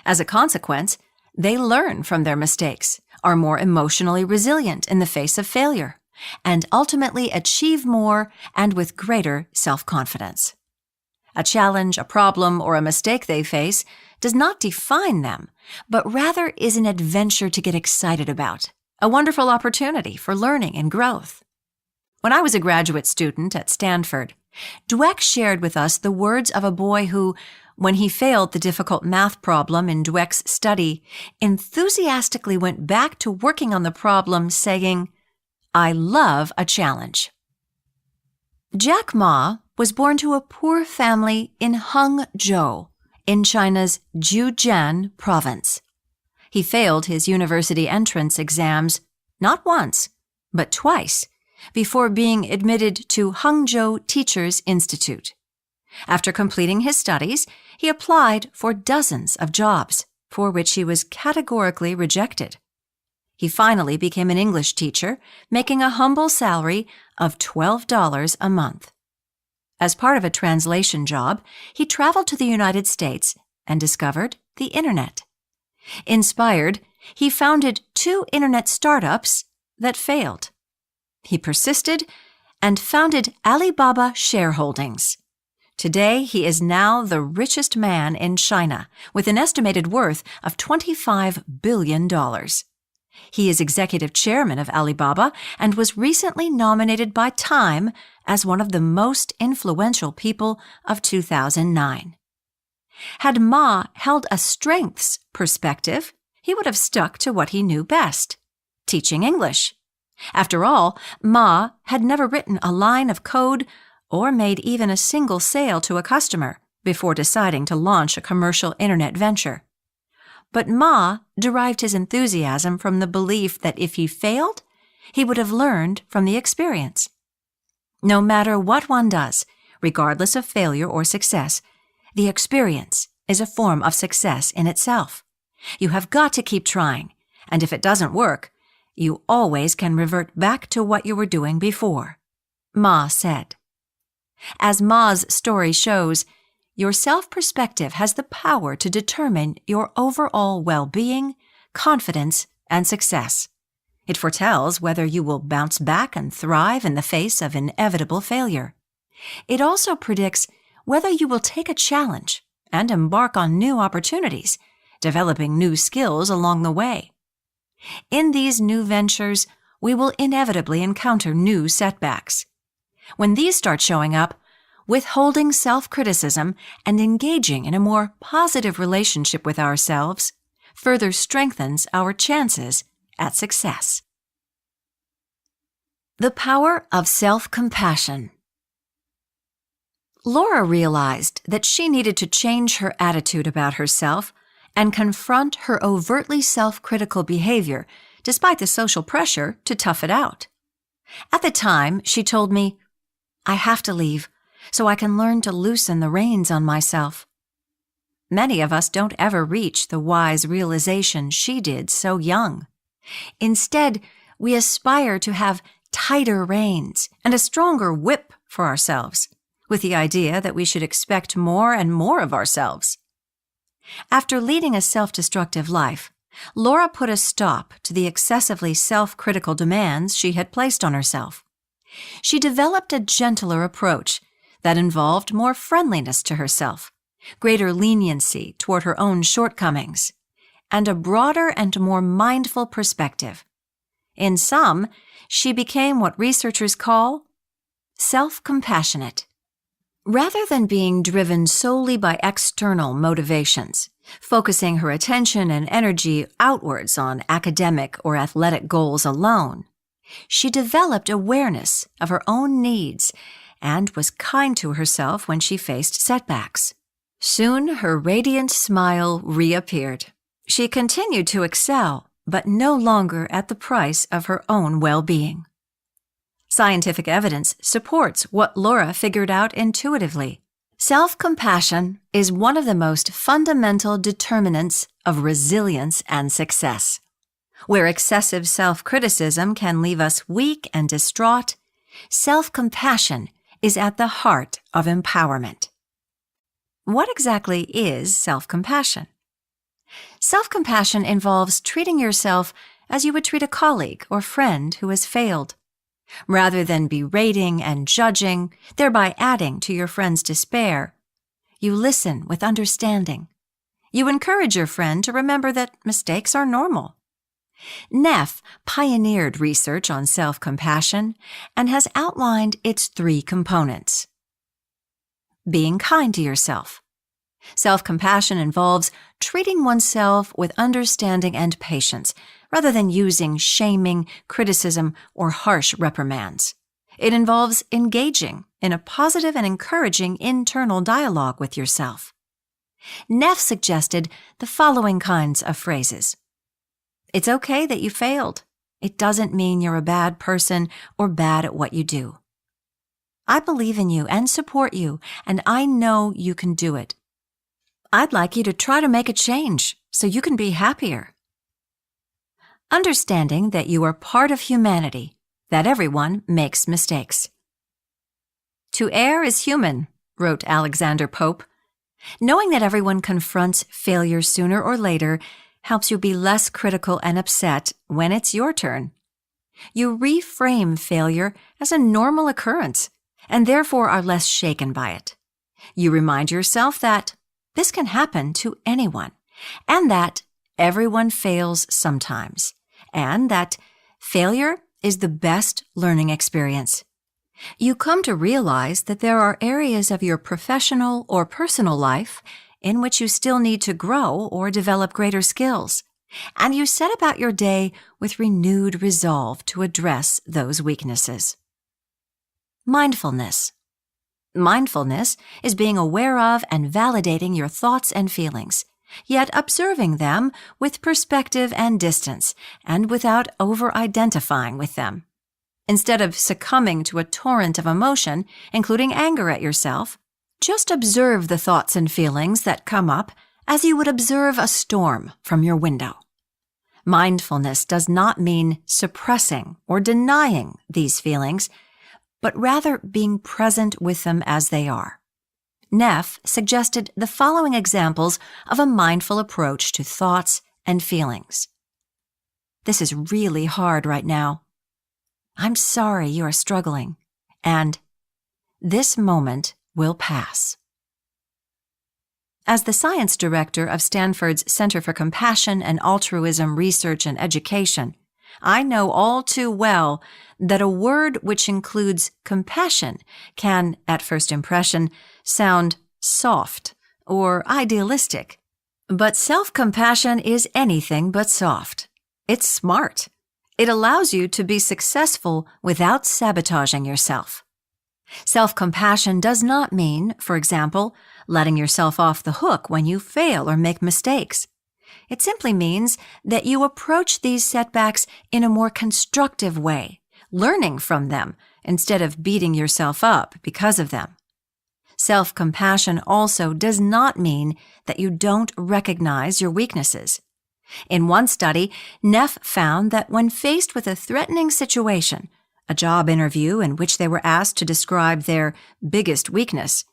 As a consequence, they learn from their mistakes, are more emotionally resilient in the face of failure, and ultimately achieve more and with greater self-confidence. A challenge, a problem, or a mistake they face does not define them, but rather is an adventure to get excited about, a wonderful opportunity for learning and growth. When I was a graduate student at Stanford, Dweck shared with us the words of a boy who, when he failed the difficult math problem in Dweck's study, enthusiastically went back to working on the problem, saying, "I love a challenge." Jack Ma was born to a poor family in Hangzhou, in China's Zhejiang province. He failed his university entrance exams not once, but twice, before being admitted to Hangzhou Teachers Institute. After completing his studies, he applied for dozens of jobs, for which he was categorically rejected. He finally became an English teacher, making a humble salary of $12 a month. As part of a translation job, he traveled to the United States and discovered the Internet. Inspired, He founded 2 internet startups that failed. He persisted and founded Alibaba Shareholdings. Today, he is now the richest man in China, with an estimated worth of $25 billion. He is executive chairman of Alibaba and was recently nominated by Time as one of the most influential people of 2009. Had Ma held a strengths perspective, he would have stuck to what he knew best: teaching English. After all, Ma had never written a line of code or made even a single sale to a customer before deciding to launch a commercial internet venture. But Ma derived his enthusiasm from the belief that if he failed, he would have learned from the experience. No matter what one does, regardless of failure or success, the experience is a form of success in itself. You have got to keep trying, and if it doesn't work, you always can revert back to what you were doing before, Ma said. As Ma's story shows, your self-perspective has the power to determine your overall well-being, confidence, and success. It foretells whether you will bounce back and thrive in the face of inevitable failure. It also predicts whether you will take a challenge and embark on new opportunities, developing new skills along the way. In these new ventures, we will inevitably encounter new setbacks. When these start showing up, withholding self-criticism and engaging in a more positive relationship with ourselves further strengthens our chances at success. The power of self-compassion. Laura realized that she needed to change her attitude about herself and confront her overtly self-critical behavior despite the social pressure to tough it out. At the time, she told me, "I have to leave so I can learn to loosen the reins on myself." Many of us don't ever reach the wise realization she did so young. Instead, we aspire to have tighter reins and a stronger whip for ourselves, with the idea that we should expect more and more of ourselves. After leading a self-destructive life, Laura put a stop to the excessively self-critical demands she had placed on herself. She developed a gentler approach that involved more friendliness to herself, greater leniency toward her own shortcomings, and a broader and more mindful perspective. In sum, she became what researchers call self-compassionate. Rather than being driven solely by external motivations, focusing her attention and energy outwards on academic or athletic goals alone, she developed awareness of her own needs and was kind to herself when she faced setbacks. Soon her radiant smile reappeared. She continued to excel, but no longer at the price of her own well-being. Scientific evidence supports what Laura figured out intuitively. Self-compassion is one of the most fundamental determinants of resilience and success. Where excessive self-criticism can leave us weak and distraught, self-compassion is at the heart of empowerment. What exactly is self-compassion? Self-compassion involves treating yourself as you would treat a colleague or friend who has failed. Rather than berating and judging, thereby adding to your friend's despair, you listen with understanding. You encourage your friend to remember that mistakes are normal. Neff pioneered research on self-compassion and has outlined its 3 components. Being kind to yourself. Self-compassion involves treating oneself with understanding and patience, rather than using shaming, criticism, or harsh reprimands. It involves engaging in a positive and encouraging internal dialogue with yourself. Neff suggested the following kinds of phrases. It's okay that you failed. It doesn't mean you're a bad person or bad at what you do. I believe in you and support you, and I know you can do it. I'd like you to try to make a change so you can be happier. Understanding that you are part of humanity, that everyone makes mistakes. To err is human, wrote Alexander Pope. Knowing that everyone confronts failure sooner or later helps you be less critical and upset when it's your turn. You reframe failure as a normal occurrence and therefore are less shaken by it. You remind yourself that this can happen to anyone and that everyone fails sometimes and that failure is the best learning experience. You come to realize that there are areas of your professional or personal life in which you still need to grow or develop greater skills, and you set about your day with renewed resolve to address those weaknesses. Mindfulness. Mindfulness is being aware of and validating your thoughts and feelings, yet observing them with perspective and distance, and without over-identifying with them. Instead of succumbing to a torrent of emotion, including anger at yourself, just observe the thoughts and feelings that come up as you would observe a storm from your window. Mindfulness does not mean suppressing or denying these feelings, but rather being present with them as they are. Neff suggested the following examples of a mindful approach to thoughts and feelings. This is really hard right now. I'm sorry you are struggling. And this moment will pass. As the science director of Stanford's Center for Compassion and Altruism Research and Education, I know all too well that a word which includes compassion can, at first impression, sound soft or idealistic. But self-compassion is anything but soft. It's smart. It allows you to be successful without sabotaging yourself. Self-compassion does not mean, for example, letting yourself off the hook when you fail or make mistakes. It simply means that you approach these setbacks in a more constructive way, learning from them instead of beating yourself up because of them. Self-compassion also does not mean that you don't recognize your weaknesses. In one study, Neff found that when faced with a threatening situation, a job interview in which they were asked to describe their biggest weakness,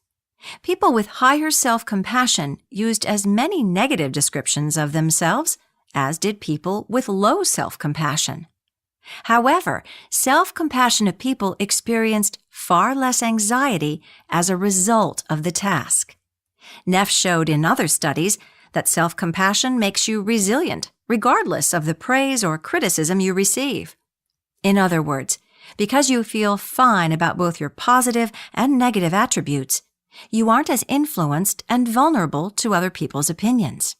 people with higher self-compassion used as many negative descriptions of themselves as did people with low self-compassion. However, self-compassionate people experienced far less anxiety as a result of the task. Neff showed in other studies that self-compassion makes you resilient, regardless of the praise or criticism you receive. In other words, because you feel fine about both your positive and negative attributes, you aren't as influenced and vulnerable to other people's opinions.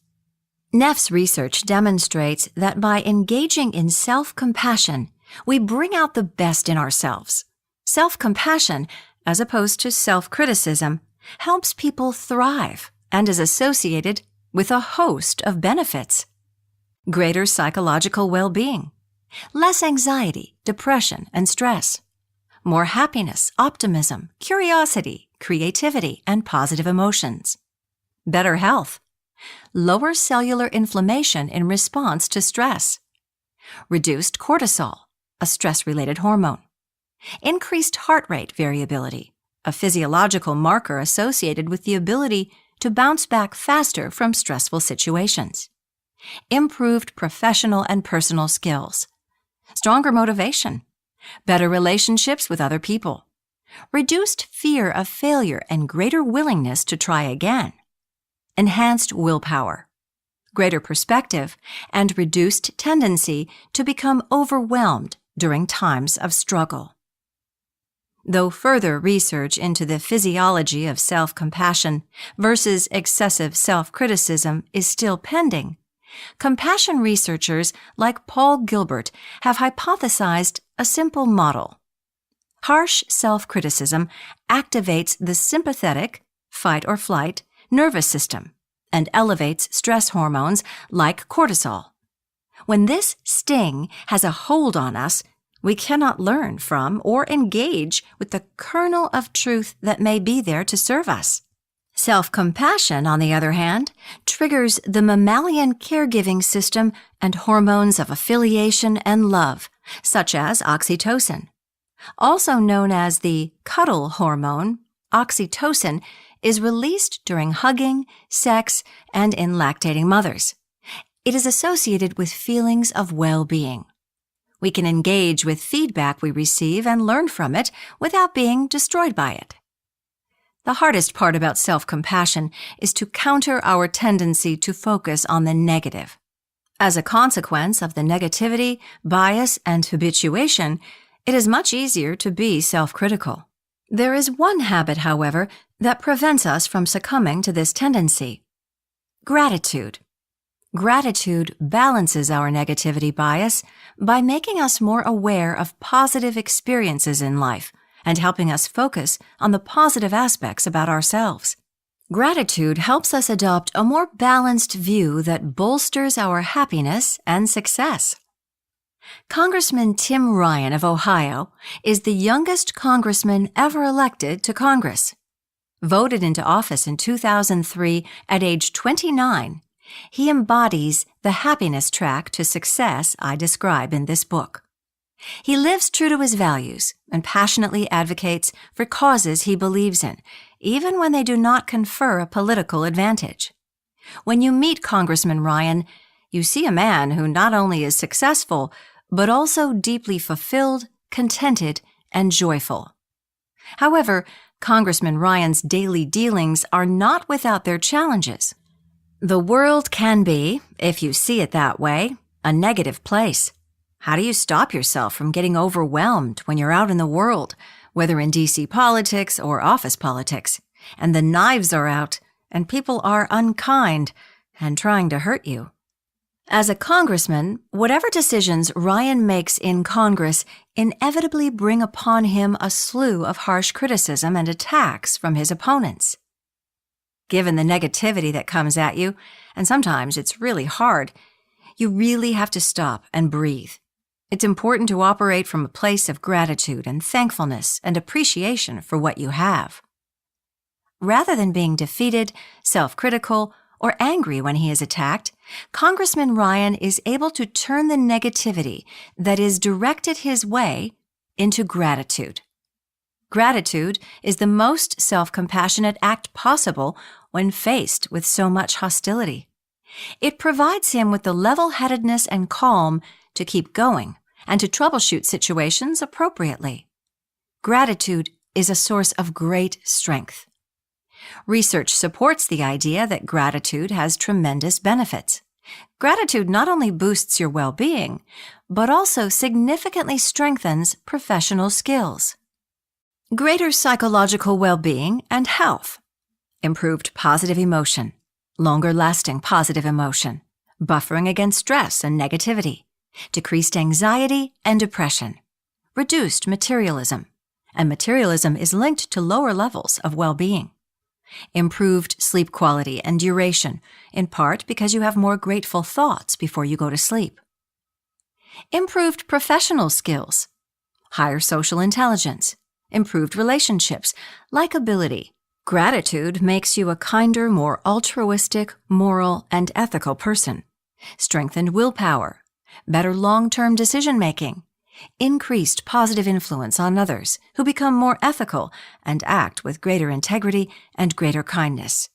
Neff's research demonstrates that by engaging in self-compassion, we bring out the best in ourselves. Self-compassion, as opposed to self-criticism, helps people thrive and is associated with a host of benefits. Greater psychological well-being, less anxiety, depression, and stress, more happiness, optimism, curiosity, creativity, and positive emotions, better health, lower cellular inflammation in response to stress, reduced cortisol, a stress-related hormone, increased heart rate variability, a physiological marker associated with the ability to bounce back faster from stressful situations, improved professional and personal skills, stronger motivation, better relationships with other people, reduced fear of failure and greater willingness to try again, enhanced willpower, greater perspective, and reduced tendency to become overwhelmed during times of struggle. Though further research into the physiology of self-compassion versus excessive self-criticism is still pending, compassion researchers like Paul Gilbert have hypothesized a simple model. Harsh self-criticism activates the sympathetic, fight or flight, nervous system and elevates stress hormones like cortisol. When this sting has a hold on us, we cannot learn from or engage with the kernel of truth that may be there to serve us. Self-compassion, on the other hand, triggers the mammalian caregiving system and hormones of affiliation and love, such as oxytocin. Also known as the cuddle hormone, oxytocin is released during hugging, sex, and in lactating mothers. It is associated with feelings of well-being. We can engage with feedback we receive and learn from it without being destroyed by it. The hardest part about self-compassion is to counter our tendency to focus on the negative. As a consequence of the negativity, bias, and habituation, it is much easier to be self-critical. There is one habit, however, that prevents us from succumbing to this tendency. Gratitude. Gratitude balances our negativity bias by making us more aware of positive experiences in life and helping us focus on the positive aspects about ourselves. Gratitude helps us adopt a more balanced view that bolsters our happiness and success. Congressman Tim Ryan of Ohio is the youngest congressman ever elected to Congress. Voted into office in 2003 at age 29, he embodies the happiness track to success I describe in this book. He lives true to his values and passionately advocates for causes he believes in, even when they do not confer a political advantage. When you meet Congressman Ryan, you see a man who not only is successful, but also deeply fulfilled, contented, and joyful. However, Congressman Ryan's daily dealings are not without their challenges. The world can be, if you see it that way, a negative place. How do you stop yourself from getting overwhelmed when you're out in the world, whether in DC politics or office politics, and the knives are out and people are unkind and trying to hurt you? As a congressman, whatever decisions Ryan makes in Congress inevitably bring upon him a slew of harsh criticism and attacks from his opponents. Given the negativity that comes at you, and sometimes it's really hard, you really have to stop and breathe. It's important to operate from a place of gratitude and thankfulness and appreciation for what you have. Rather than being defeated, self-critical, or angry when he is attacked, Congressman Ryan is able to turn the negativity that is directed his way into gratitude. Gratitude is the most self-compassionate act possible when faced with so much hostility. It provides him with the level-headedness and calm to keep going and to troubleshoot situations appropriately. Gratitude is a source of great strength. Research supports the idea that gratitude has tremendous benefits. Gratitude not only boosts your well-being, but also significantly strengthens professional skills. Greater psychological well-being and health. Improved positive emotion. Longer-lasting positive emotion. Buffering against stress and negativity. Decreased anxiety and depression. Reduced materialism. And materialism is linked to lower levels of well-being. Improved sleep quality and duration, in part because you have more grateful thoughts before you go to sleep. Improved professional skills. Higher social intelligence. Improved relationships, likability. Gratitude makes you a kinder, more altruistic, moral, and ethical person. Strengthened willpower. Better long-term decision-making. Increased positive influence on others who become more ethical and act with greater integrity and greater kindness.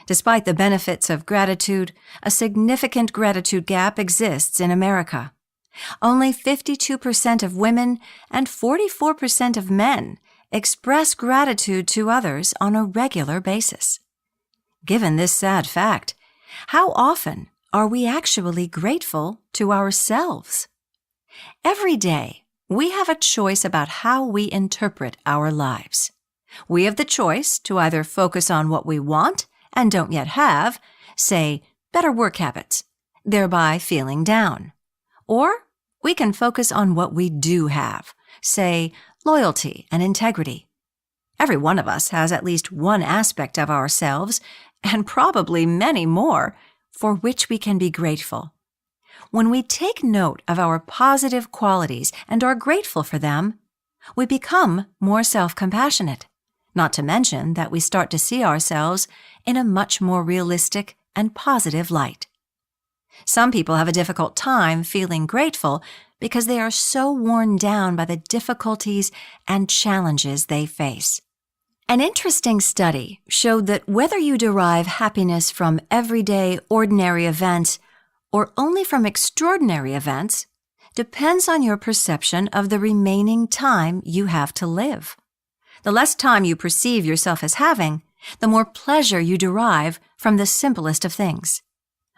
Despite the benefits of gratitude, a significant gratitude gap exists in America. Only 52% of women and 44% of men express gratitude to others on a regular basis. Given this sad fact, how often are we actually grateful to ourselves? Every day, we have a choice about how we interpret our lives. We have the choice to either focus on what we want and don't yet have, say, better work habits, thereby feeling down. Or we can focus on what we do have, say, loyalty and integrity. Every one of us has at least one aspect of ourselves, and probably many more, for which we can be grateful. When we take note of our positive qualities and are grateful for them, we become more self-compassionate, not to mention that we start to see ourselves in a much more realistic and positive light. Some people have a difficult time feeling grateful because they are so worn down by the difficulties and challenges they face. An interesting study showed that whether you derive happiness from everyday, ordinary events or only from extraordinary events depends on your perception of the remaining time you have to live. The less time you perceive yourself as having, the more pleasure you derive from the simplest of things.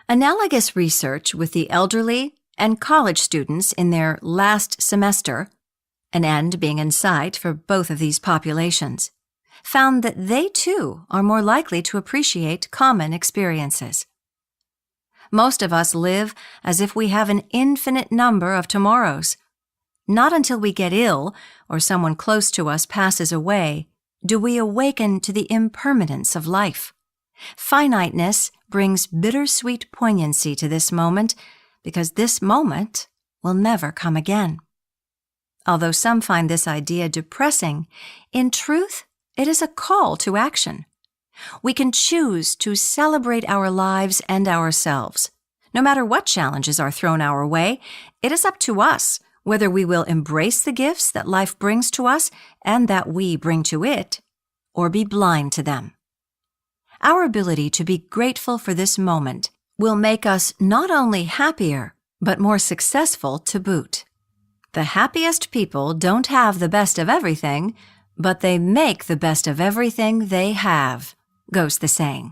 Analogous research with the elderly and college students in their last semester, an end being in sight for both of these populations, found that they too are more likely to appreciate common experiences. Most of us live as if we have an infinite number of tomorrows. Not until we get ill or someone close to us passes away do we awaken to the impermanence of life. Finiteness brings bittersweet poignancy to this moment because this moment will never come again. Although some find this idea depressing, in truth, it is a call to action. We can choose to celebrate our lives and ourselves. No matter what challenges are thrown our way, it is up to us whether we will embrace the gifts that life brings to us and that we bring to it, or be blind to them. Our ability to be grateful for this moment will make us not only happier, but more successful to boot. The happiest people don't have the best of everything, but they make the best of everything they have, goes the saying.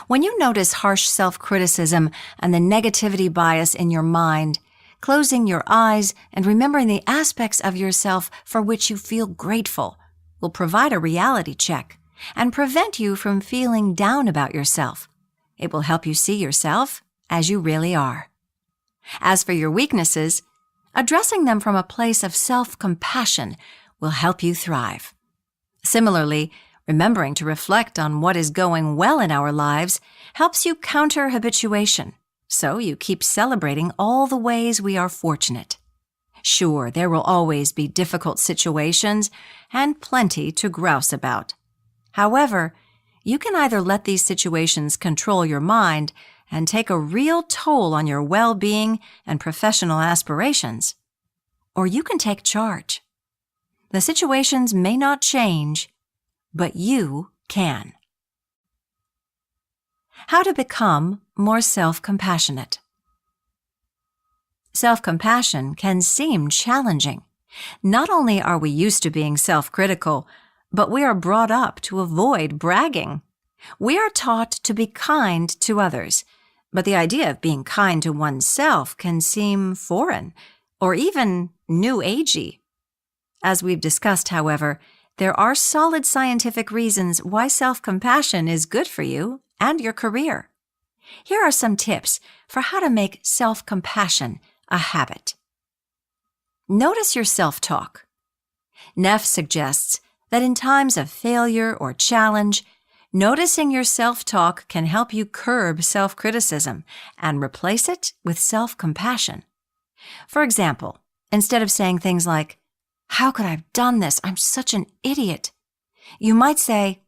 When you notice harsh self-criticism and the negativity bias in your mind, closing your eyes and remembering the aspects of yourself for which you feel grateful will provide a reality check and prevent you from feeling down about yourself. It will help you see yourself as you really are. As for your weaknesses, addressing them from a place of self-compassion will help you thrive. Similarly, remembering to reflect on what is going well in our lives helps you counter habituation, so you keep celebrating all the ways we are fortunate. Sure, there will always be difficult situations and plenty to grouse about. However, you can either let these situations control your mind and take a real toll on your well-being and professional aspirations, or you can take charge. The situations may not change, but you can. How to become more self-compassionate. Self-compassion can seem challenging. Not only are we used to being self-critical, but we are brought up to avoid bragging. We are taught to be kind to others, but the idea of being kind to oneself can seem foreign or even new agey. As we've discussed, however, there are solid scientific reasons why self-compassion is good for you and your career. Here are some tips for how to make self-compassion a habit. Notice your self-talk. Neff suggests that in times of failure or challenge, noticing your self-talk can help you curb self-criticism and replace it with self-compassion. For example, instead of saying things like, "How could I have done this? I'm such an idiot," you might say,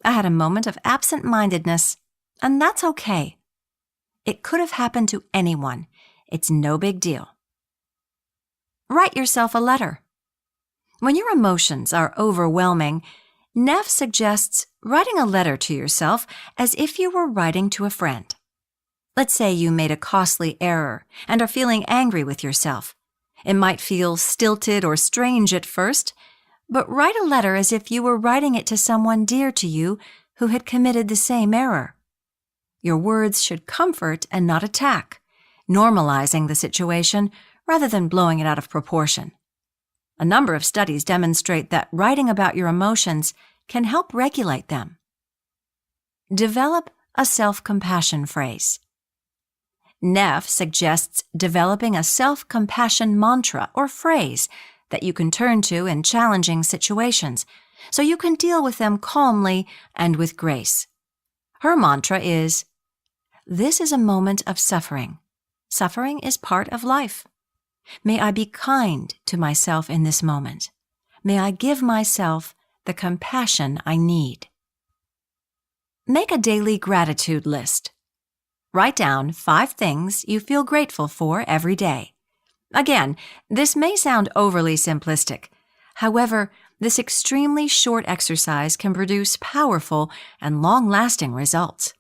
"I had a moment of absent-mindedness, and that's okay. It could have happened to anyone. It's no big deal." Write yourself a letter. When your emotions are overwhelming, Neff suggests writing a letter to yourself as if you were writing to a friend. Let's say you made a costly error and are feeling angry with yourself. It might feel stilted or strange at first, but write a letter as if you were writing it to someone dear to you who had committed the same error. Your words should comfort and not attack, normalizing the situation rather than blowing it out of proportion. A number of studies demonstrate that writing about your emotions can help regulate them. Develop a self-compassion phrase. Neff suggests developing a self-compassion mantra or phrase that you can turn to in challenging situations so you can deal with them calmly and with grace. Her mantra is, "This is a moment of suffering. Suffering is part of life. May I be kind to myself in this moment. May I give myself the compassion I need." Make a daily gratitude list. Write down 5 things you feel grateful for every day. Again, this may sound overly simplistic. However, This extremely short exercise can produce powerful and long-lasting results.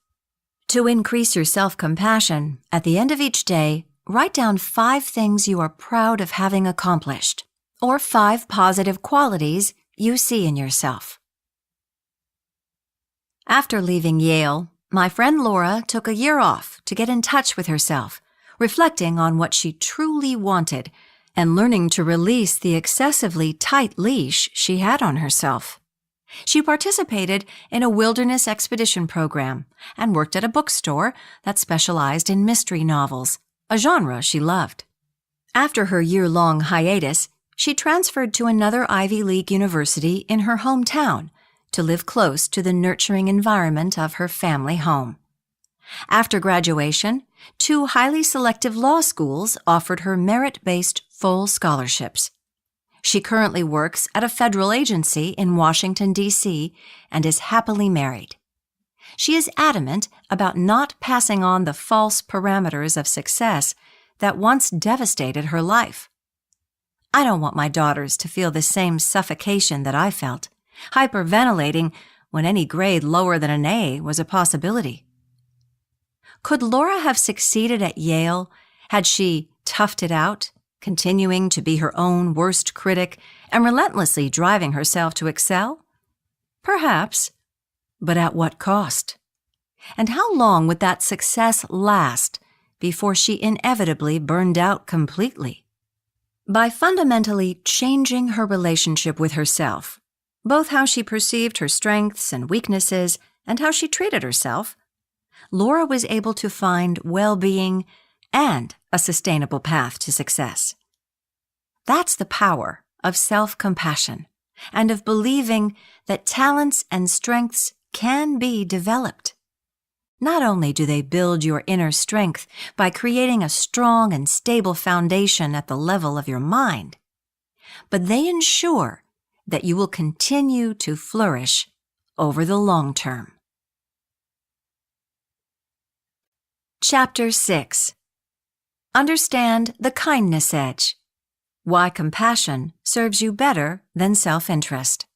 To increase your self-compassion, at the end of each day, write down 5 things you are proud of having accomplished, or 5 positive qualities you see in yourself. After leaving Yale, my friend Laura took a year off to get in touch with herself, reflecting on what she truly wanted and learning to release the excessively tight leash she had on herself. She participated in a wilderness expedition program and worked at a bookstore that specialized in mystery novels, a genre she loved. After her year-long hiatus, she transferred to another Ivy League university in her hometown to live close to the nurturing environment of her family home. After graduation, 2 highly selective law schools offered her merit-based full scholarships. She currently works at a federal agency in Washington, D.C., and is happily married. She is adamant about not passing on the false parameters of success that once devastated her life. I don't want my daughters to feel the same suffocation that I felt, hyperventilating when any grade lower than an A was a possibility. Could Laura have succeeded at Yale had she toughed it out, continuing to be her own worst critic and relentlessly driving herself to excel? Perhaps, but at what cost? And how long would that success last before she inevitably burned out completely? By fundamentally changing her relationship with herself, both how she perceived her strengths and weaknesses and how she treated herself, Laura was able to find well-being and a sustainable path to success. That's the power of self-compassion and of believing that talents and strengths can be developed. Not only do they build your inner strength by creating a strong and stable foundation at the level of your mind, but they ensure that you will continue to flourish over the long term. Chapter 6. Understand the kindness edge. Why compassion serves you better than self-interest.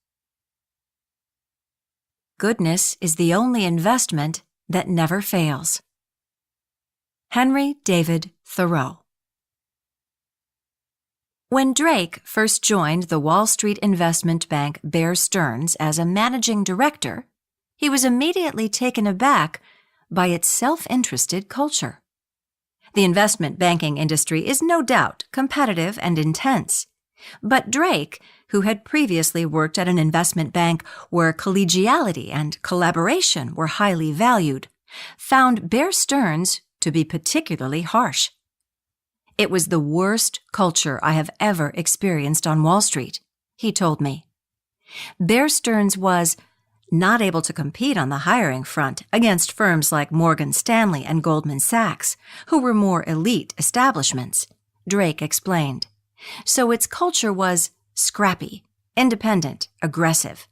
Goodness is the only investment that never fails. Henry David Thoreau. When Drake first joined the Wall Street investment bank Bear Stearns as a managing director, he was immediately taken aback by its self-interested culture. The investment banking industry is no doubt competitive and intense, but Drake, who had previously worked at an investment bank where collegiality and collaboration were highly valued, found Bear Stearns to be particularly harsh. "It was the worst culture I have ever experienced on Wall Street," he told me. Bear Stearns was not able to compete on the hiring front against firms like Morgan Stanley and Goldman Sachs, who were more elite establishments, Drake explained. So its culture was scrappy, independent, aggressive.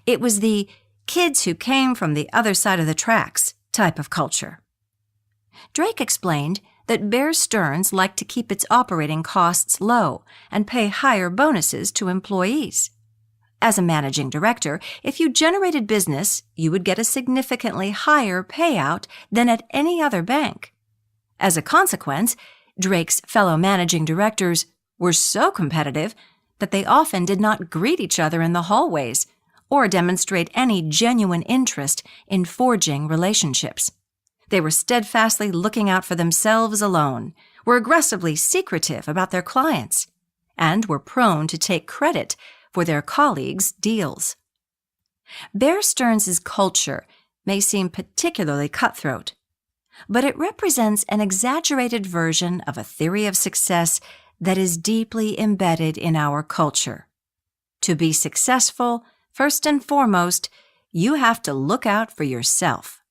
It was the kids who came from the other side of the tracks type of culture. Drake explained that Bear Stearns liked to keep its operating costs low and pay higher bonuses to employees. As a managing director, if you generated business, you would get a significantly higher payout than at any other bank. As a consequence, Drake's fellow managing directors were so competitive that they often did not greet each other in the hallways or demonstrate any genuine interest in forging relationships. They were steadfastly looking out for themselves alone, were aggressively secretive about their clients, and were prone to take credit for their colleagues' deals. Bear Stearns' culture may seem particularly cutthroat, but it represents an exaggerated version of a theory of success that is deeply embedded in our culture. To be successful, first and foremost, you have to look out for yourself.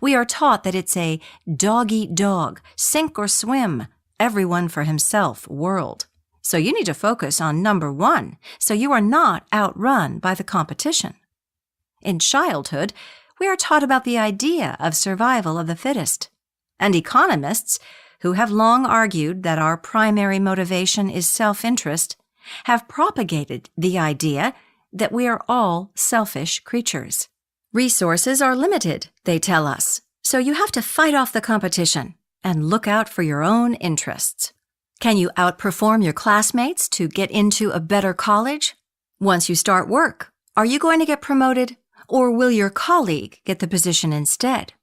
We are taught that it's a dog-eat-dog, sink or swim, everyone for himself world. So you need to focus on number 1 so you are not outrun by the competition. In childhood, we are taught about the idea of survival of the fittest, and economists, who have long argued that our primary motivation is self-interest, have propagated the idea that we are all selfish creatures. Resources are limited, they tell us, so you have to fight off the competition and look out for your own interests. Can you outperform your classmates to get into a better college? Once you start work, are you going to get promoted, or will your colleague get the position instead?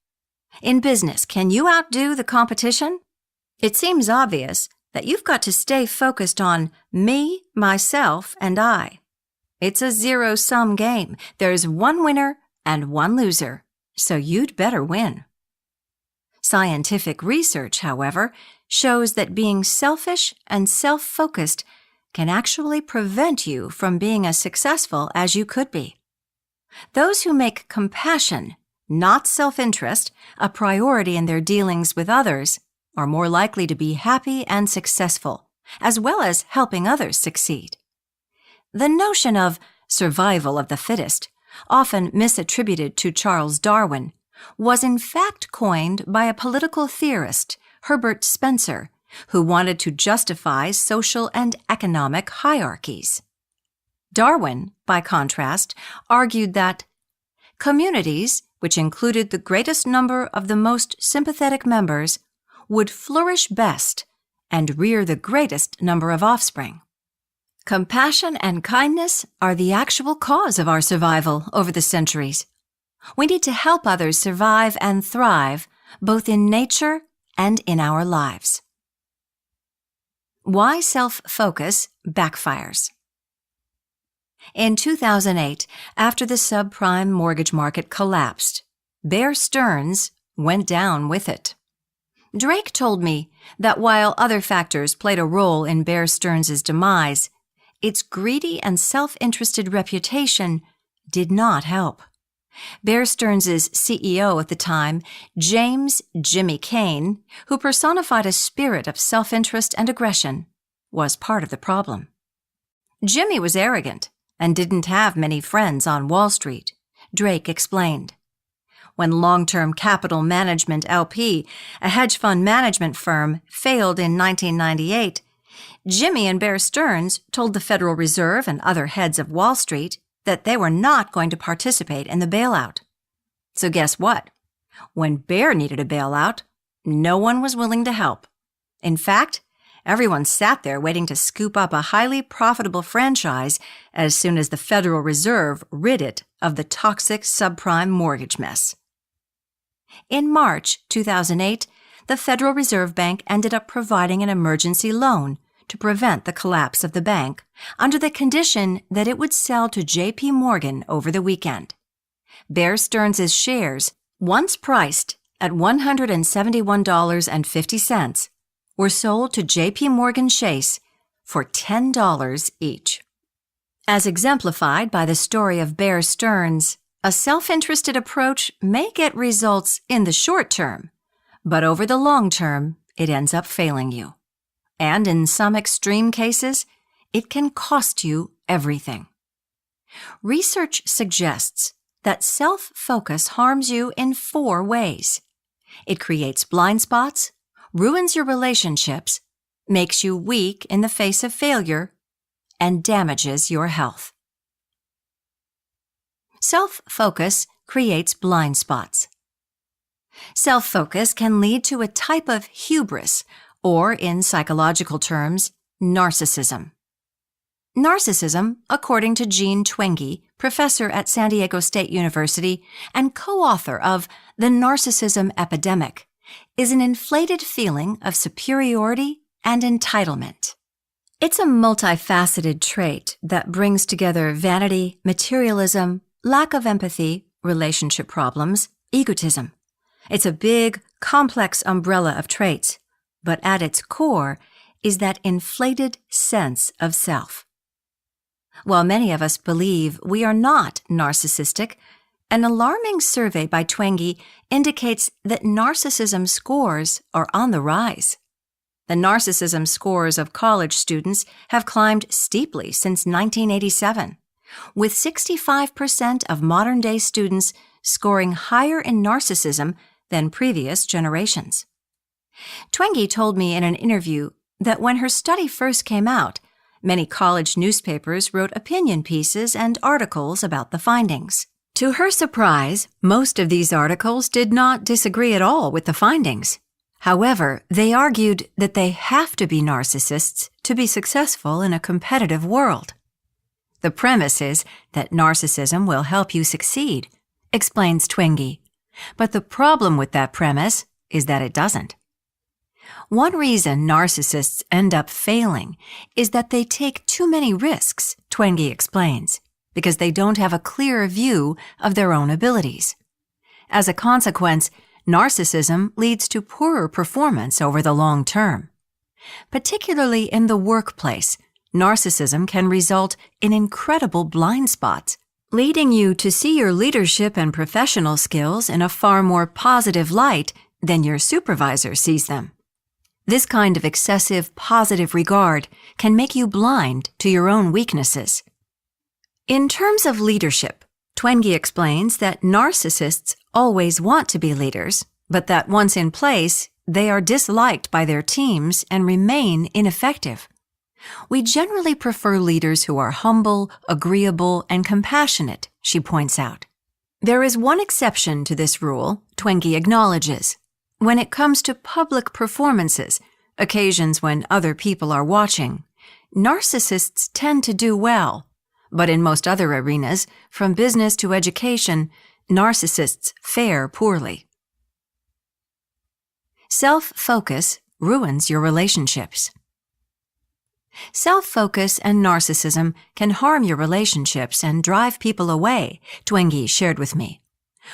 In business, can you outdo the competition? It seems obvious that you've got to stay focused on me, myself, and I. It's a zero-sum game. There's one winner and one loser, so you'd better win. Scientific research, however, shows that being selfish and self-focused can actually prevent you from being as successful as you could be. Those who make compassion, not self-interest, a priority in their dealings with others are more likely to be happy and successful, as well as helping others succeed. The notion of survival of the fittest, often misattributed to Charles Darwin, was in fact coined by a political theorist, Herbert Spencer, who wanted to justify social and economic hierarchies. Darwin, by contrast, argued that communities, which included the greatest number of the most sympathetic members, would flourish best and rear the greatest number of offspring. Compassion and kindness are the actual cause of our survival over the centuries. We need to help others survive and thrive, both in nature and in our lives. Why self-focus backfires. In 2008, after the subprime mortgage market collapsed, Bear Stearns went down with it. Drake told me that while other factors played a role in Bear Stearns' demise, its greedy and self-interested reputation did not help. Bear Stearns' CEO at the time, James "Jimmy" Kane, who personified a spirit of self-interest and aggression, was part of the problem. Jimmy was arrogant and didn't have many friends on Wall Street, Drake explained. When Long-Term Capital Management LP, a hedge fund management firm, failed in 1998, Jimmy and Bear Stearns told the Federal Reserve and other heads of Wall Street that they were not going to participate in the bailout. So guess what? When Bear needed a bailout, no one was willing to help. In fact, everyone sat there waiting to scoop up a highly profitable franchise as soon as the Federal Reserve rid it of the toxic subprime mortgage mess. In March 2008, the Federal Reserve Bank ended up providing an emergency loan to prevent the collapse of the bank under the condition that it would sell to J.P. Morgan over the weekend. Bear Stearns' shares, once priced at $171.50, were sold to J.P. Morgan Chase for $10 each. As exemplified by the story of Bear Stearns, a self-interested approach may get results in the short term, but over the long term, it ends up failing you. And in some extreme cases, it can cost you everything. Research suggests that self-focus harms you in 4 ways. It creates blind spots, ruins your relationships, makes you weak in the face of failure, and damages your health. Self-focus creates blind spots. Self-focus can lead to a type of hubris, or in psychological terms, narcissism. Narcissism, according to Jean Twenge, professor at San Diego State University and co-author of The Narcissism Epidemic, is an inflated feeling of superiority and entitlement. It's a multifaceted trait that brings together vanity, materialism, lack of empathy, relationship problems, egotism. It's a big, complex umbrella of traits, but at its core is that inflated sense of self. While many of us believe we are not narcissistic, an alarming survey by Twenge indicates that narcissism scores are on the rise. The narcissism scores of college students have climbed steeply since 1987, with 65% of modern-day students scoring higher in narcissism than previous generations. Twenge told me in an interview that when her study first came out, Many college newspapers wrote opinion pieces and articles about the findings. To her surprise, most of these articles did not disagree at all with the findings. However, they argued that they have to be narcissists to be successful in a competitive world. The premise is that narcissism will help you succeed, explains Twenge. But the problem with that premise is that it doesn't. One reason narcissists end up failing is that they take too many risks, Twenge explains, because they don't have a clear view of their own abilities. As a consequence, narcissism leads to poorer performance over the long term. Particularly in the workplace, narcissism can result in incredible blind spots, leading you to see your leadership and professional skills in a far more positive light than your supervisor sees them. This kind of excessive positive regard can make you blind to your own weaknesses. In terms of leadership, Twenge explains that narcissists always want to be leaders, but that once in place, they are disliked by their teams and remain ineffective. We generally prefer leaders who are humble, agreeable, and compassionate, she points out. There is one exception to this rule, Twenge acknowledges. When it comes to public performances, occasions when other people are watching, narcissists tend to do well. But in most other arenas, from business to education, narcissists fare poorly. Self-focus ruins your relationships. Self-focus and narcissism can harm your relationships and drive people away, Twenge shared with me.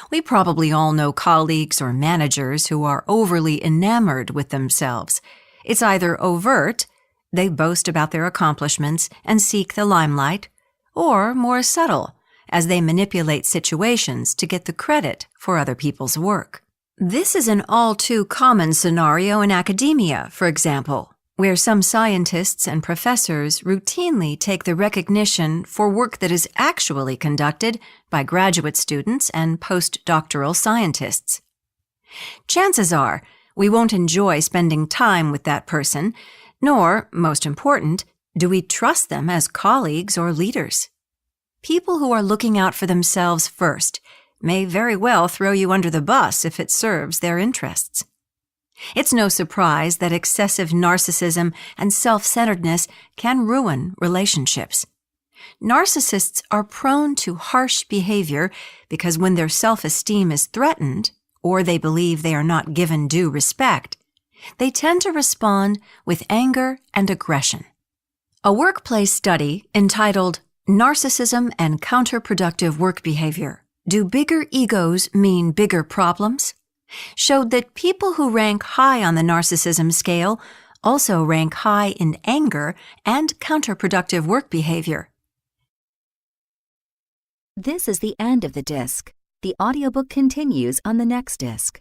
We probably all know colleagues or managers who are overly enamored with themselves. It's either overt, they boast about their accomplishments and seek the limelight, or more subtle, as they manipulate situations to get the credit for other people's work. This is an all too common scenario in academia, for example, where some scientists and professors routinely take the recognition for work that is actually conducted by graduate students and postdoctoral scientists. Chances are, we won't enjoy spending time with that person, nor, most important, do we trust them as colleagues or leaders. People who are looking out for themselves first may very well throw you under the bus if it serves their interests. It's no surprise that excessive narcissism and self-centeredness can ruin relationships. Narcissists are prone to harsh behavior because when their self-esteem is threatened, or they believe they are not given due respect, they tend to respond with anger and aggression. A workplace study entitled Narcissism and Counterproductive Work Behavior: Do Bigger Egos Mean Bigger Problems? Showed that people who rank high on the narcissism scale also rank high in anger and counterproductive work behavior. This is the end of the disc. The audiobook continues on the next disc.